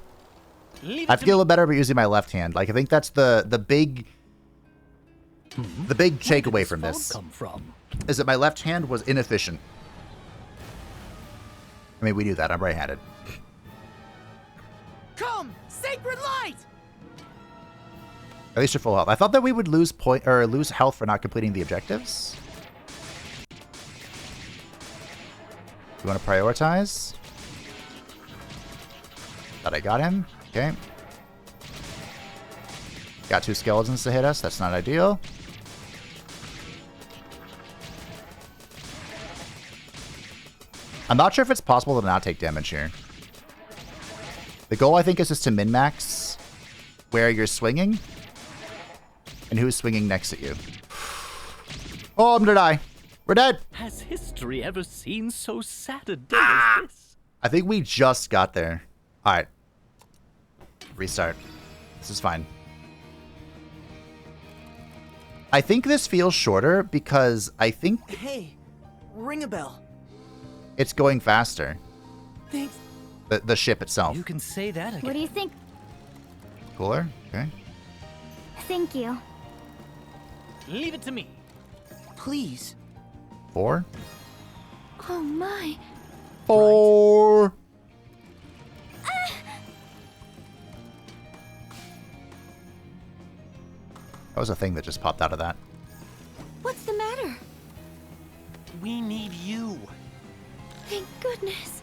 C: Leave
A: I
C: it
A: have to
C: to
A: get a
C: me.
A: little better about using my left hand. Like, I think that's the big takeaway from
C: Phone
A: this
C: come from?
A: is that my left hand was inefficient. I mean, we do that. I'm right-handed.
E: Come, sacred light.
A: At least you're full health. I thought that we would lose lose health for not completing the objectives. You want to prioritize? Thought I got him. Okay. Got 2 skeletons to hit us. That's not ideal. I'm not sure if it's possible to not take damage here. The goal, I think, is just to min-max where you're swinging and who's swinging next at you. Oh, I'm gonna die. We're dead.
C: Has history ever seen so sad a day as this?
A: I think we just got there. All right. Restart. This is fine. I think this feels shorter because I think
E: Hey, Ringabel.
A: it's going faster.
E: Thanks.
A: The ship itself.
C: You can say that again.
B: What do you think?
A: Cooler? Okay.
B: Thank you.
C: Leave it to me.
E: Please.
A: 4.
B: Oh my.
A: 4. That was a thing that just popped out of that.
B: What's the matter?
E: We need you.
B: Thank goodness.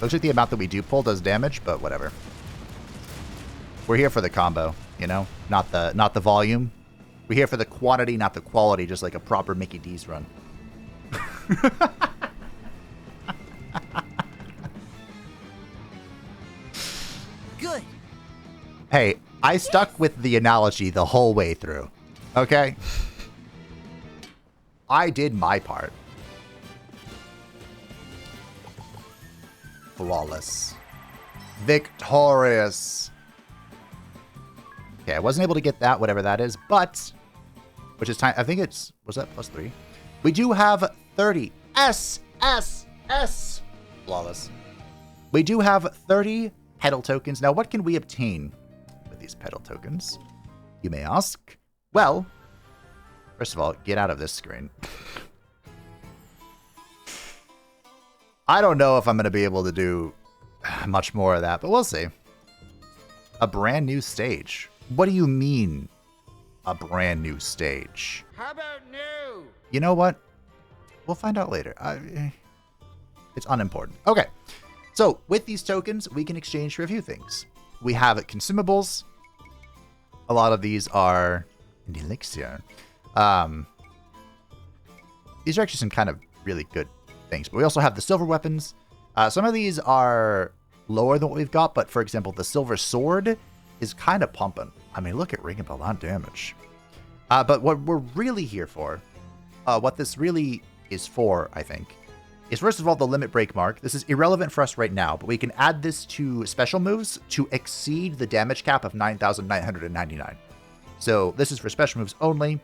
A: Looks like the amount that we do pull does damage, but whatever. We're here for the combo, you know? Not the volume. We're here for the quantity, not the quality, just like a proper Mickey D's run.
E: Good.
A: Hey, I stuck with the analogy the whole way through. Okay? I did my part. Flawless. Victorious. Okay, I wasn't able to get that, whatever that is, but... Which is time... I think it's... Was that +3? We do have 30. S. Flawless. We do have 30 pedal tokens. Now, what can we obtain with these pedal tokens? You may ask. Well, first of all, get out of this screen. I don't know if I'm going to be able to do much more of that, but we'll see. A brand new stage. What do you mean, a brand new stage?
F: How about new?
A: You know what? We'll find out later. It's unimportant. Okay. So, with these tokens, we can exchange for a few things. We have consumables. A lot of these are an elixir. These are actually some kind of really good things. But we also have the silver weapons. Some of these are lower than what we've got, but for example, the silver sword is kind of pumping. I mean, look at Ringabel on damage. But what we're really here for, what this really is for, I think, is first of all the limit break mark. This is irrelevant for us right now, but we can add this to special moves to exceed the damage cap of 9,999. So this is for special moves only,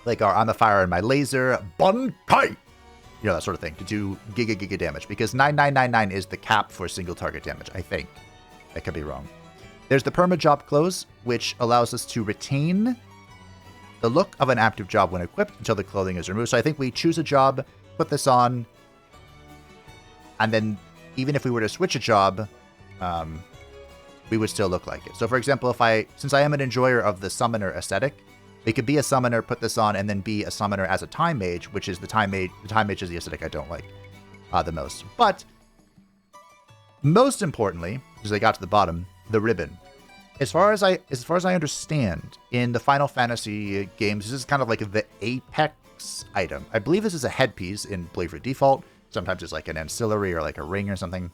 A: like our On the Fire and My Laser, Bunkai, you know, that sort of thing, to do giga damage, because 9,999 is the cap for single target damage, I think. I could be wrong. There's the perma job close, which allows us to retain the look of an active job when equipped until the clothing is removed. So I think we choose a job, put this on, and then even if we were to switch a job, we would still look like it. So for example, since I am an enjoyer of the summoner aesthetic, we could be a summoner, put this on, and then be a summoner as a time mage, which is the time mage is the aesthetic I don't like the most. But most importantly, as I got to the bottom, the ribbon. As far as I understand, in the Final Fantasy games, this is kind of like the apex item. I believe this is a headpiece in Bravely Default. Sometimes it's like an ancillary or like a ring or something.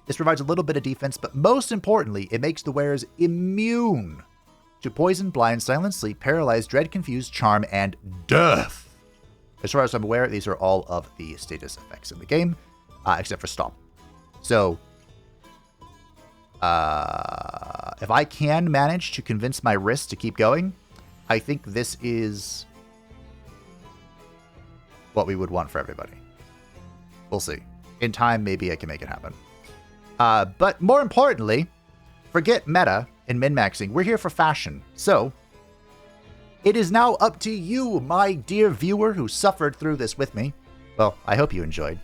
A: This provides a little bit of defense, but most importantly, it makes the wearers immune to poison, blind, silent sleep, paralyze, dread, confuse, charm, and death. As far as I'm aware, these are all of the status effects in the game, except for stop. So, if I can manage to convince my wrist to keep going, I think this is what we would want for everybody. We'll see. In time, maybe I can make it happen. But more importantly, forget meta and min-maxing. We're here for fashion. So, it is now up to you, my dear viewer who suffered through this with me. Well, I hope you enjoyed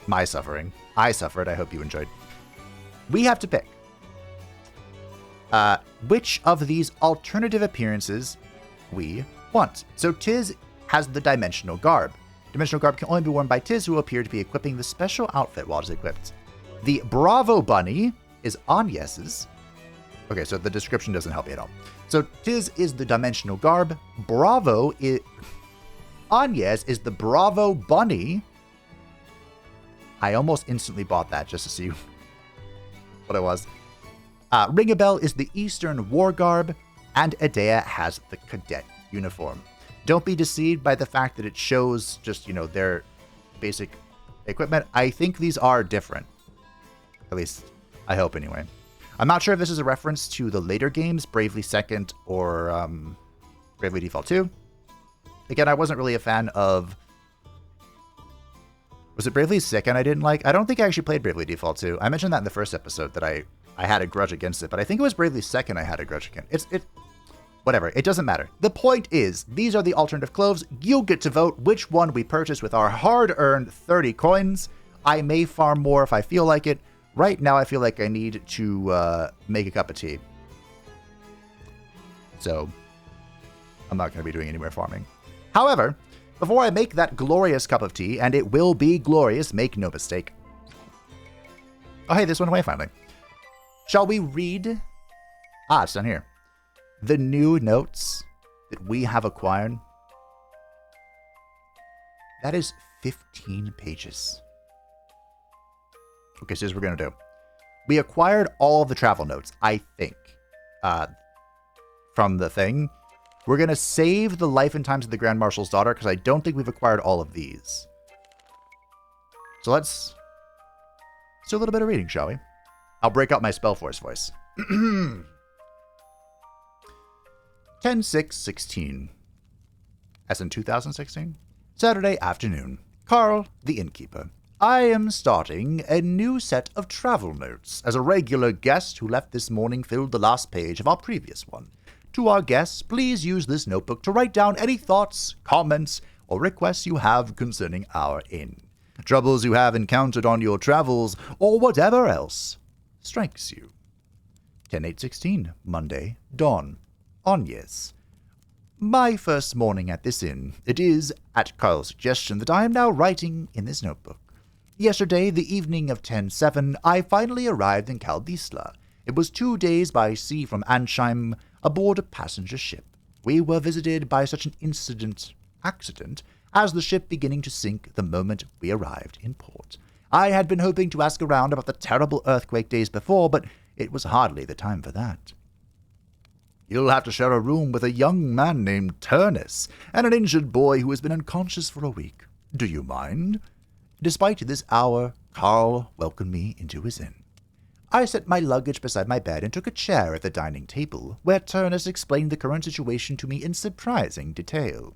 A: my suffering. I suffered. I hope you enjoyed. We have to pick which of these alternative appearances we want. So Tiz has the Dimensional Garb. Dimensional Garb can only be worn by Tiz, who will appear to be equipping the special outfit while it is equipped. The Bravo Bunny is Agnes's. Okay, so the description doesn't help me at all. So Tiz is the Dimensional Garb. Agnes is the Bravo Bunny. I almost instantly bought that just to see what it was. Ringabel is the Eastern War Garb, and Adea has the Cadet uniform. Don't be deceived by the fact that it shows just, you know, their basic equipment. I think these are different. At least, I hope anyway. I'm not sure if this is a reference to the later games, Bravely Second or Bravely Default 2. Again, I wasn't really a fan of... Was it Bravely Second I didn't like? I don't think I actually played Bravely Default 2. I mentioned that in the first episode that I had a grudge against it, but I think it was Bravely Second I had a grudge against. Whatever, it doesn't matter. The point is, these are the alternative clothes. You get to vote which one we purchase with our hard-earned 30 coins. I may farm more if I feel like it. Right now, I feel like I need to make a cup of tea. So, I'm not going to be doing any more farming. However, before I make that glorious cup of tea, and it will be glorious, make no mistake, Oh, hey, this went away finally. Shall we read? Ah, it's down here. The new notes that we have acquired. That is 15 pages. Okay, so here's what we're going to do. We acquired all of the travel notes, I think, from the thing. We're going to save the life and times of the Grand Marshal's daughter, because I don't think we've acquired all of these. So let's do a little bit of reading, shall we? I'll break out my Spellforce voice. 10/6/16. As in 2016? Saturday afternoon. Carl, the innkeeper. I am starting a new set of travel notes, as a regular guest who left this morning filled the last page of our previous one. To our guests, please use this notebook to write down any thoughts, comments, or requests you have concerning our inn, troubles you have encountered on your travels, or whatever else strikes you. 10/8/16, Monday, dawn. Agnes. My first morning at this inn. It is, at Carl's suggestion, that I am now writing in this notebook. Yesterday, the evening of 10/7, I finally arrived in Kaldisla. It was 2 days by sea from Ansheim aboard a passenger ship. We were visited by such an accident, as the ship beginning to sink the moment we arrived in port. I had been hoping to ask around about the terrible earthquake days before, but it was hardly the time for that. You'll have to share a room with a young man named Turnus and an injured boy who has been unconscious for a week. Do you mind? Despite this hour, Carl welcomed me into his inn. I set my luggage beside my bed and took a chair at the dining table, where Turnus explained the current situation to me in surprising detail.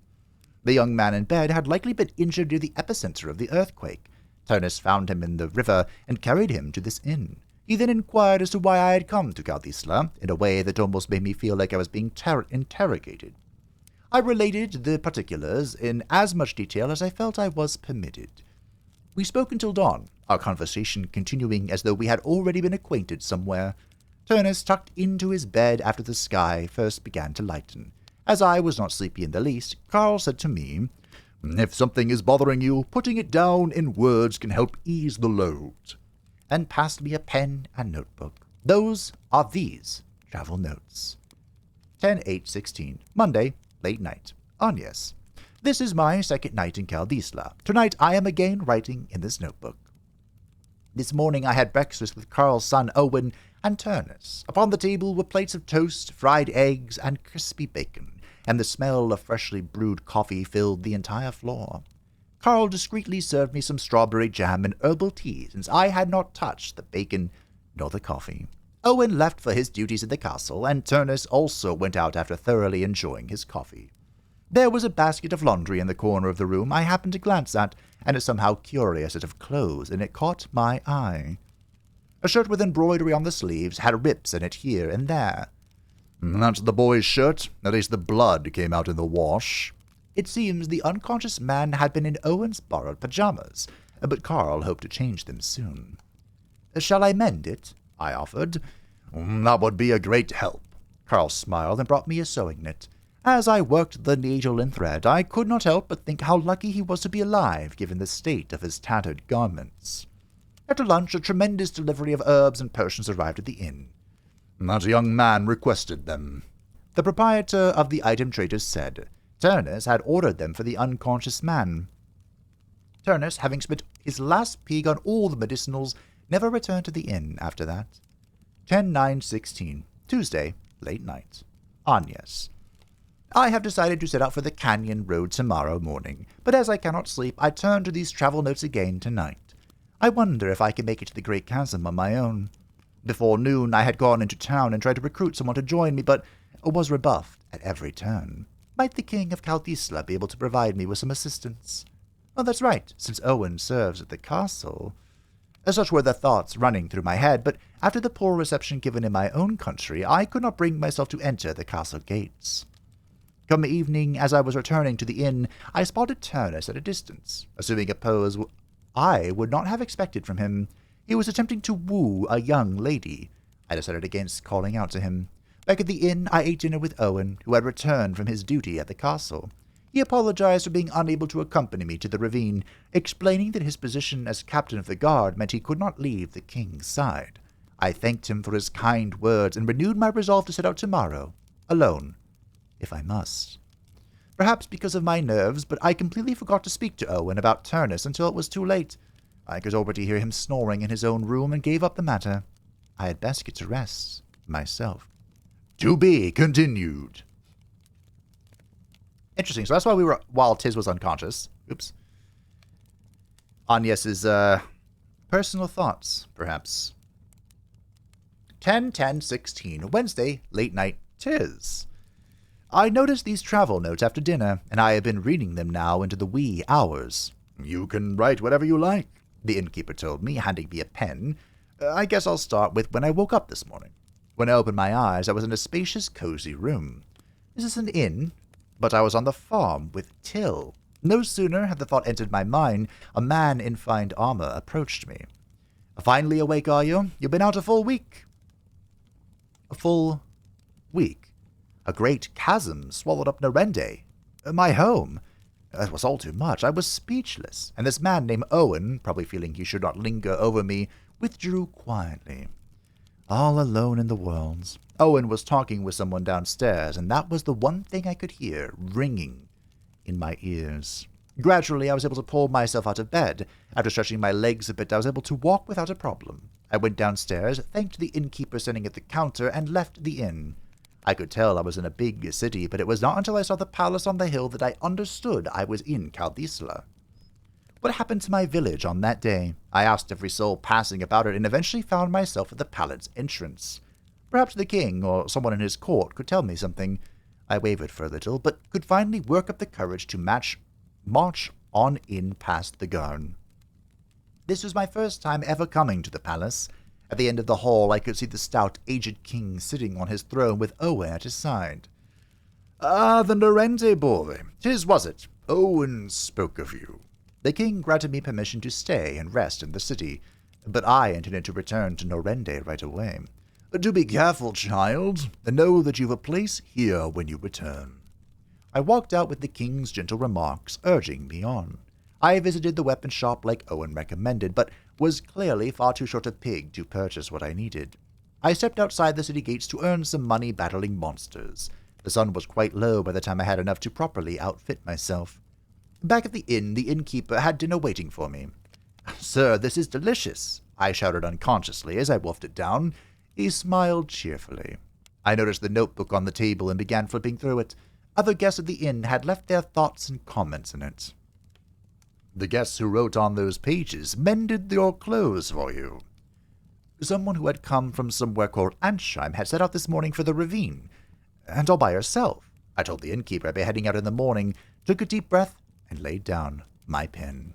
A: The young man in bed had likely been injured near the epicenter of the earthquake. Turnus found him in the river and carried him to this inn. He then inquired as to why I had come to Kaldisla, in a way that almost made me feel like I was being interrogated. I related the particulars in as much detail as I felt I was permitted. We spoke until dawn, our conversation continuing as though we had already been acquainted somewhere. Turnus tucked into his bed after the sky first began to lighten. As I was not sleepy in the least, Carl said to me, "If something is bothering you, putting it down in words can help ease the load," and passed me a pen and notebook. Those are these travel notes. 10/8/16, Monday, late night. Agnes. This is my second night in Kaldisla. Tonight I am again writing in this notebook. This morning I had breakfast with Carl's son Owen and Turnus. Upon the table were plates of toast, fried eggs, and crispy bacon, and the smell of freshly brewed coffee filled the entire floor. Carl discreetly served me some strawberry jam and herbal tea, since I had not touched the bacon nor the coffee. Owen left for his duties at the castle, and Turnus also went out after thoroughly enjoying his coffee. There was a basket of laundry in the corner of the room I happened to glance at, and a somehow curious set of clothes, and it caught my eye. A shirt with embroidery on the sleeves had rips in it here and there. That's the boy's shirt. At least the blood came out in the wash. It seems the unconscious man had been in Owen's borrowed pajamas, but Carl hoped to change them soon. Shall I mend it? I offered. That would be a great help. Carl smiled and brought me a sewing knit. As I worked the needle and thread, I could not help but think how lucky he was to be alive, given the state of his tattered garments. After lunch, a tremendous delivery of herbs and potions arrived at the inn. That young man requested them, the proprietor of the item traders said. Turnus had ordered them for the unconscious man. Turnus, having spent his last pig on all the medicinals, never returned to the inn after that. 10/9/16, Tuesday, late night. Agnes. I have decided to set out for the canyon road tomorrow morning, but as I cannot sleep, I turn to these travel notes again tonight. I wonder if I can make it to the Great Chasm on my own. Before noon, I had gone into town and tried to recruit someone to join me, but was rebuffed at every turn. Might the king of Kaldisla be able to provide me with some assistance? Oh, that's right, since Owen serves at the castle. Such were the thoughts running through my head, but after the poor reception given in my own country, I could not bring myself to enter the castle gates. Come evening, as I was returning to the inn, I spotted Turnus at a distance, assuming a pose I would not have expected from him. He was attempting to woo a young lady. I decided against calling out to him. Back at the inn, I ate dinner with Owen, who had returned from his duty at the castle. He apologized for being unable to accompany me to the ravine, explaining that his position as captain of the guard meant he could not leave the king's side. I thanked him for his kind words and renewed my resolve to set out tomorrow, alone, if I must. Perhaps because of my nerves, but I completely forgot to speak to Owen about Turnus until it was too late. I could already hear him snoring in his own room and gave up the matter. I had best get to rest, myself.
D: To be continued.
A: Interesting. So that's why while Tiz was unconscious. Oops. Agnes's, personal thoughts, perhaps. 10/10/16, Wednesday, late night, Tiz. I noticed these travel notes after dinner, and I have been reading them now into the wee hours.
D: You can write whatever you like,
A: the innkeeper told me, handing me a pen. I guess I'll start with when I woke up this morning. When I opened my eyes, I was in a spacious, cozy room. Is this an inn? But I was on the farm with Till. No sooner had the thought entered my mind, a man in fine armor approached me. Finally awake, are you? You've been out a full week. A full week. A great chasm swallowed up Norende, my home. It was all too much. I was speechless, and this man named Owen, probably feeling he should not linger over me, withdrew quietly. All alone in the world. Owen was talking with someone downstairs, and that was the one thing I could hear ringing in my ears. Gradually, I was able to pull myself out of bed. After stretching my legs a bit, I was able to walk without a problem. I went downstairs, thanked the innkeeper standing at the counter, and left the inn. I could tell I was in a big city, but it was not until I saw the palace on the hill that I understood I was in Caldisla. What happened to my village on that day? I asked every soul passing about it, and eventually found myself at the palace entrance. Perhaps the king or someone in his court could tell me something. I wavered for a little, but could finally work up the courage to march on in past the garden. This was my first time ever coming to the palace. At the end of the hall, I could see the stout, aged king sitting on his throne with Owen at his side.
D: Ah, the Norende boy. 'Tis, was it? Owen spoke of you.
A: The king granted me permission to stay and rest in the city, but I intended to return to Norende right away.
D: Do be careful, child, and know that you've a place here when you return.
A: I walked out with the king's gentle remarks, urging me on. I visited the weapon shop like Owen recommended, but was clearly far too short a pig to purchase what I needed. I stepped outside the city gates to earn some money battling monsters. The sun was quite low by the time I had enough to properly outfit myself. Back at the inn, the innkeeper had dinner waiting for me. "Sir, this is delicious," I shouted unconsciously as I wolfed it down. He smiled cheerfully. I noticed the notebook on the table and began flipping through it. Other guests at the inn had left their thoughts and comments in it.
D: The guests who wrote on those pages mended your clothes for you.
A: Someone who had come from somewhere called Ansheim had set out this morning for the ravine, and all by herself. I told the innkeeper I'd be heading out in the morning, took a deep breath, and laid down my pen.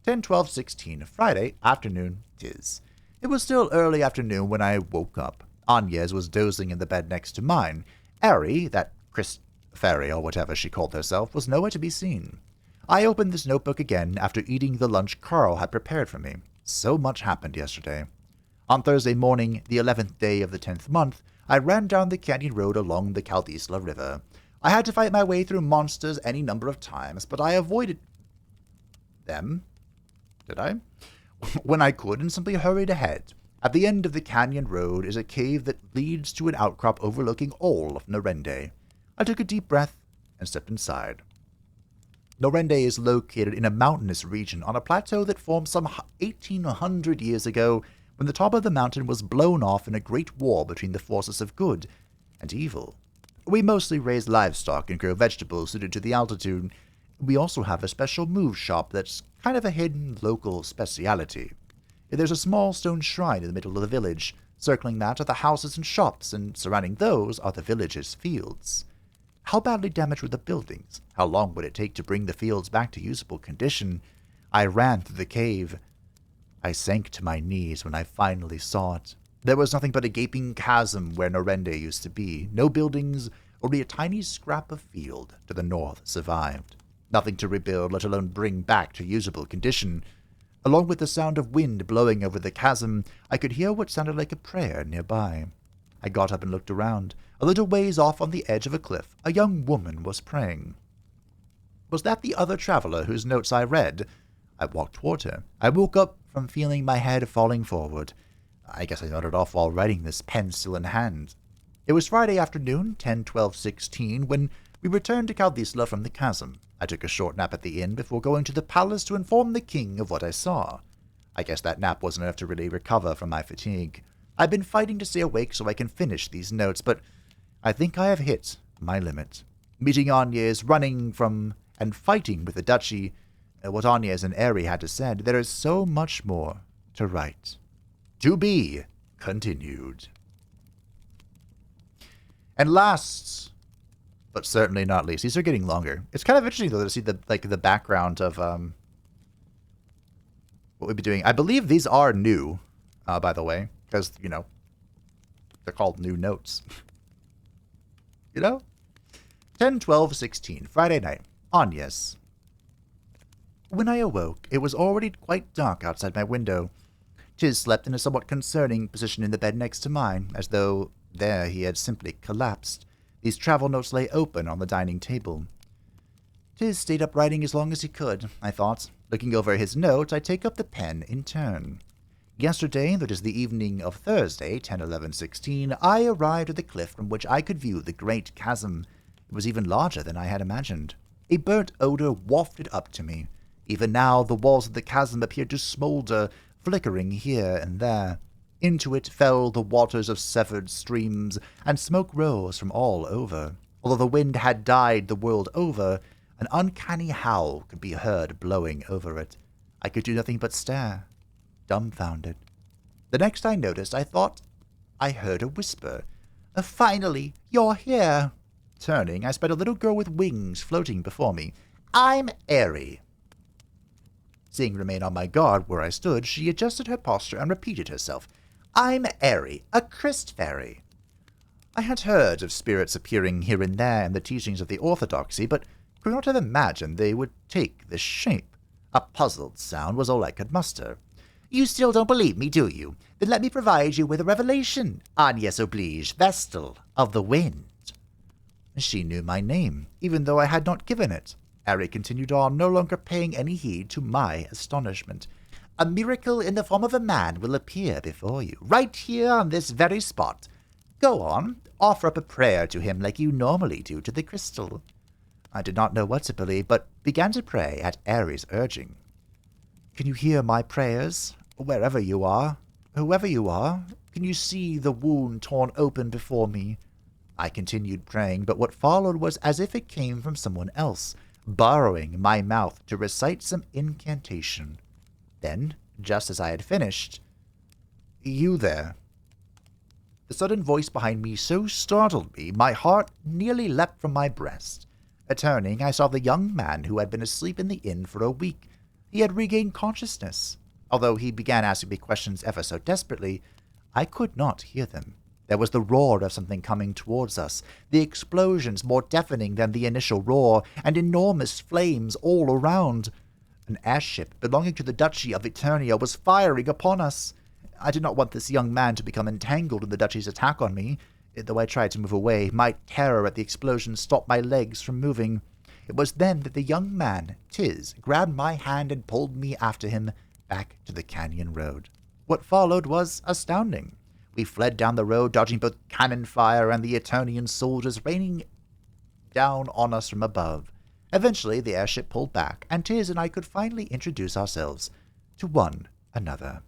A: 10/12/16, Friday afternoon, 'tis. It was still early afternoon when I woke up. Agnes was dozing in the bed next to mine. Ari, that Fairy or whatever she called herself, was nowhere to be seen. I opened this notebook again after eating the lunch Carl had prepared for me. So much happened yesterday. On Thursday morning, the 11th day of the 10th month, I ran down the canyon road along the Caldisla River. I had to fight my way through monsters any number of times, but I avoided them. Did I? When I could, and simply hurried ahead. At the end of the canyon road is a cave that leads to an outcrop overlooking all of Norende. I took a deep breath and stepped inside. Norende is located in a mountainous region on a plateau that formed some 1,800 years ago when the top of the mountain was blown off in a great war between the forces of good and evil. We mostly raise livestock and grow vegetables suited to the altitude. We also have a special move shop that's kind of a hidden local speciality. There's a small stone shrine in the middle of the village. Circling that are the houses and shops, and surrounding those are the village's fields. How badly damaged were the buildings? How long would it take to bring the fields back to usable condition? I ran through the cave. I sank to my knees when I finally saw it. There was nothing but a gaping chasm where Norende used to be. No buildings, only a tiny scrap of field to the north survived. Nothing to rebuild, let alone bring back to usable condition. Along with the sound of wind blowing over the chasm, I could hear what sounded like a prayer nearby. I got up and looked around. A little ways off on the edge of a cliff, a young woman was praying. Was that the other traveler whose notes I read? I walked toward her. I woke up from feeling my head falling forward. I guess I nodded off while writing this, pen still in hand. It was Friday afternoon, 10/12/16, when we returned to Kaldisla from the chasm. I took a short nap at the inn before going to the palace to inform the king of what I saw. I guess that nap wasn't enough to really recover from my fatigue. I've been fighting to stay awake so I can finish these notes, but I think I have hit my limit. Meeting Agnes, running from and fighting with the duchy, what Agnes and Aerie had to said, there is so much more to write. To be continued. And last, but certainly not least, these are getting longer. It's kind of interesting though to see the background of what we'd be doing. I believe these are new, by the way, because they're called new notes. 10/12/16, Friday night. Agnes. When I awoke, it was already quite dark outside my window. Tiz slept in a somewhat concerning position in the bed next to mine, as though there he had simply collapsed. These travel notes lay open on the dining table. Tiz stayed up writing as long as he could, I thought. Looking over his note, I take up the pen in turn. Yesterday, that is the evening of Thursday, 10/11/16, I arrived at the cliff from which I could view the great chasm. It was even larger than I had imagined. A burnt odor wafted up to me. Even now, the walls of the chasm appeared to smolder, flickering here and there. Into it fell the waters of severed streams, and smoke rose from all over. Although the wind had died the world over, an uncanny howl could be heard blowing over it. I could do nothing but stare, dumbfounded. The next I noticed, I thought I heard a whisper. Finally, you're here. Turning, I spied a little girl with wings floating before me. I'm Aerie. Seeing remain on my guard where I stood, she adjusted her posture and repeated herself. I'm Aerie, a Christ fairy. I had heard of spirits appearing here and there in the teachings of the Orthodoxy, but could not have imagined they would take this shape. A puzzled sound was all I could muster. You still don't believe me, do you? Then let me provide you with a revelation. Agnes oblige, Vestal of the Wind. She knew my name, even though I had not given it. Aerie continued on, no longer paying any heed to my astonishment. A miracle in the form of a man will appear before you, right here on this very spot. Go on, offer up a prayer to him like you normally do to the crystal. I did not know what to believe, but began to pray at Aerie's urging. Can you hear my prayers, wherever you are? Whoever you are, can you see the wound torn open before me? I continued praying, but what followed was as if it came from someone else, borrowing my mouth to recite some incantation. Then, just as I had finished, You there. The sudden voice behind me so startled me, my heart nearly leapt from my breast. Turning, I saw the young man who had been asleep in the inn for a week. He had regained consciousness. Although he began asking me questions ever so desperately, I could not hear them. There was the roar of something coming towards us, the explosions more deafening than the initial roar, and enormous flames all around. An airship belonging to the Duchy of Eternia was firing upon us. I did not want this young man to become entangled in the Duchy's attack on me. Though I tried to move away, my terror at the explosion stopped my legs from moving. It was then that the young man, Tiz, grabbed my hand and pulled me after him back to the canyon road. What followed was astounding. We fled down the road, dodging both cannon fire and the Eternian soldiers raining down on us from above. Eventually, the airship pulled back, and Tiz and I could finally introduce ourselves to one another.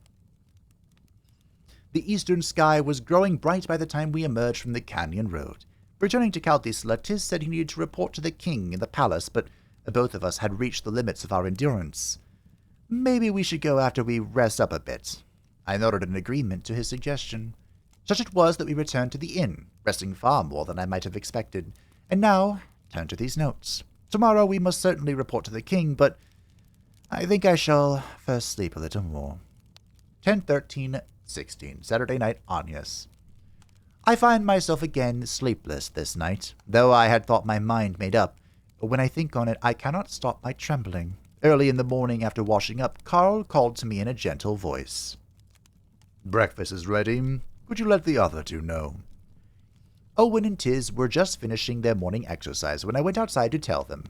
A: The eastern sky was growing bright by the time we emerged from the canyon road. Returning to Kaldisla, Tiz said he needed to report to the king in the palace, but both of us had reached the limits of our endurance. Maybe we should go after we rest up a bit. I nodded an agreement to his suggestion. Such it was that we returned to the inn, resting far more than I might have expected, and now turn to these notes. Tomorrow we must certainly report to the king, but I think I shall first sleep a little more. 10/13/16, Saturday night, Agnes. I find myself again sleepless this night, though I had thought my mind made up. When I think on it, I cannot stop my trembling. Early in the morning after washing up, Carl called to me in a gentle voice.
D: Breakfast is ready. Could you let the other two know?
A: Owen and Tiz were just finishing their morning exercise when I went outside to tell them.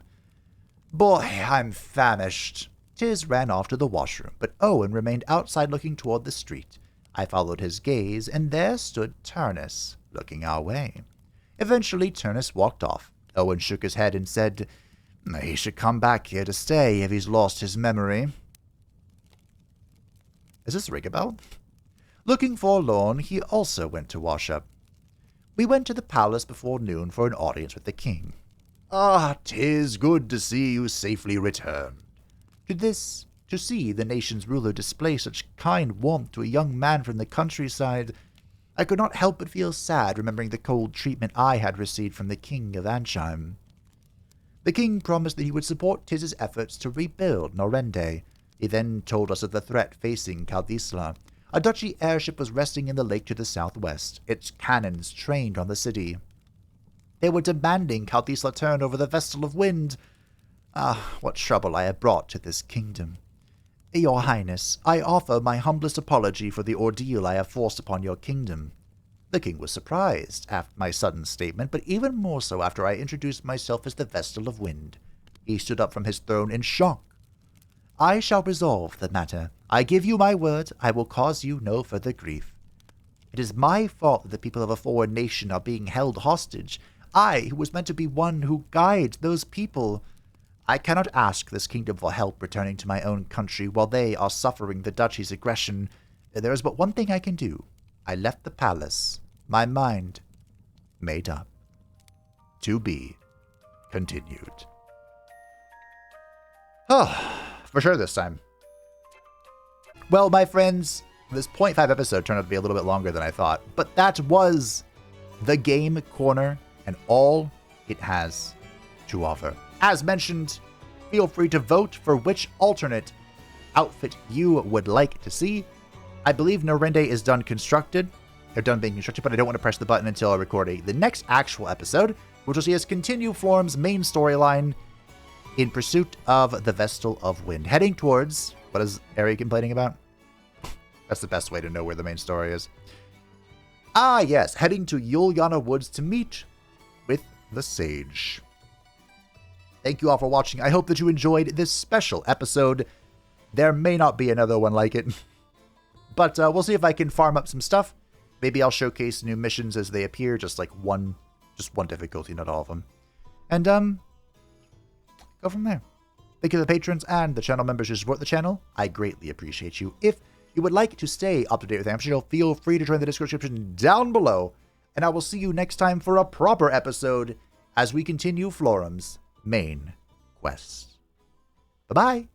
A: Boy, I'm famished. Tiz ran off to the washroom, but Owen remained outside looking toward the street. I followed his gaze, and there stood Turnus, looking our way. Eventually, Turnus walked off. Owen shook his head and said, he should come back here to stay if he's lost his memory. Is this Ringabel? Looking forlorn, he also went to wash up. We went to the palace before noon for an audience with the king.
D: Ah, 'tis good to see you safely returned.
A: To see the nation's ruler display such kind warmth to a young man from the countryside, I could not help but feel sad remembering the cold treatment I had received from the king of Ansheim. The king promised that he would support Tiz's efforts to rebuild Norende. He then told us of the threat facing Kaldisla. A duchy airship was resting in the lake to the southwest, its cannons trained on the city. They were demanding Kaldisla turn over the Vestal of Wind. Ah, what trouble I have brought to this kingdom. Your Highness, I offer my humblest apology for the ordeal I have forced upon your kingdom. The king was surprised at my sudden statement, but even more so after I introduced myself as the Vestal of Wind. He stood up from his throne in shock. I shall resolve the matter. I give you my word, I will cause you no further grief. It is my fault that the people of a foreign nation are being held hostage. I, who was meant to be one who guides those people. I cannot ask this kingdom for help returning to my own country while they are suffering the duchy's aggression. There is but one thing I can do. I left the palace, my mind made up. To be continued. Oh, for sure this time. Well, my friends, this 0.5 episode turned out to be a little bit longer than I thought, but that was the Game Corner and all it has to offer. As mentioned, feel free to vote for which alternate outfit you would like to see. I believe Norende is done constructed. They're done being constructed, but I don't want to press the button until I record the next actual episode, which will see us continue Florum's main storyline in pursuit of the Vestal of Wind, heading towards, what is Ari complaining about? That's the best way to know where the main story is. Ah, yes, heading to Yuliana Woods to meet with the Sage. Thank you all for watching. I hope that you enjoyed this special episode. There may not be another one like it, but we'll see if I can farm up some stuff. Maybe I'll showcase new missions as they appear, just one difficulty, not all of them. And go from there. Thank you to the patrons and the channel members who support the channel. I greatly appreciate you. If you would like to stay up to date with Amsterdam, feel free to join the Discord description down below. And I will see you next time for a proper episode as we continue Florum's main quest. Bye-bye.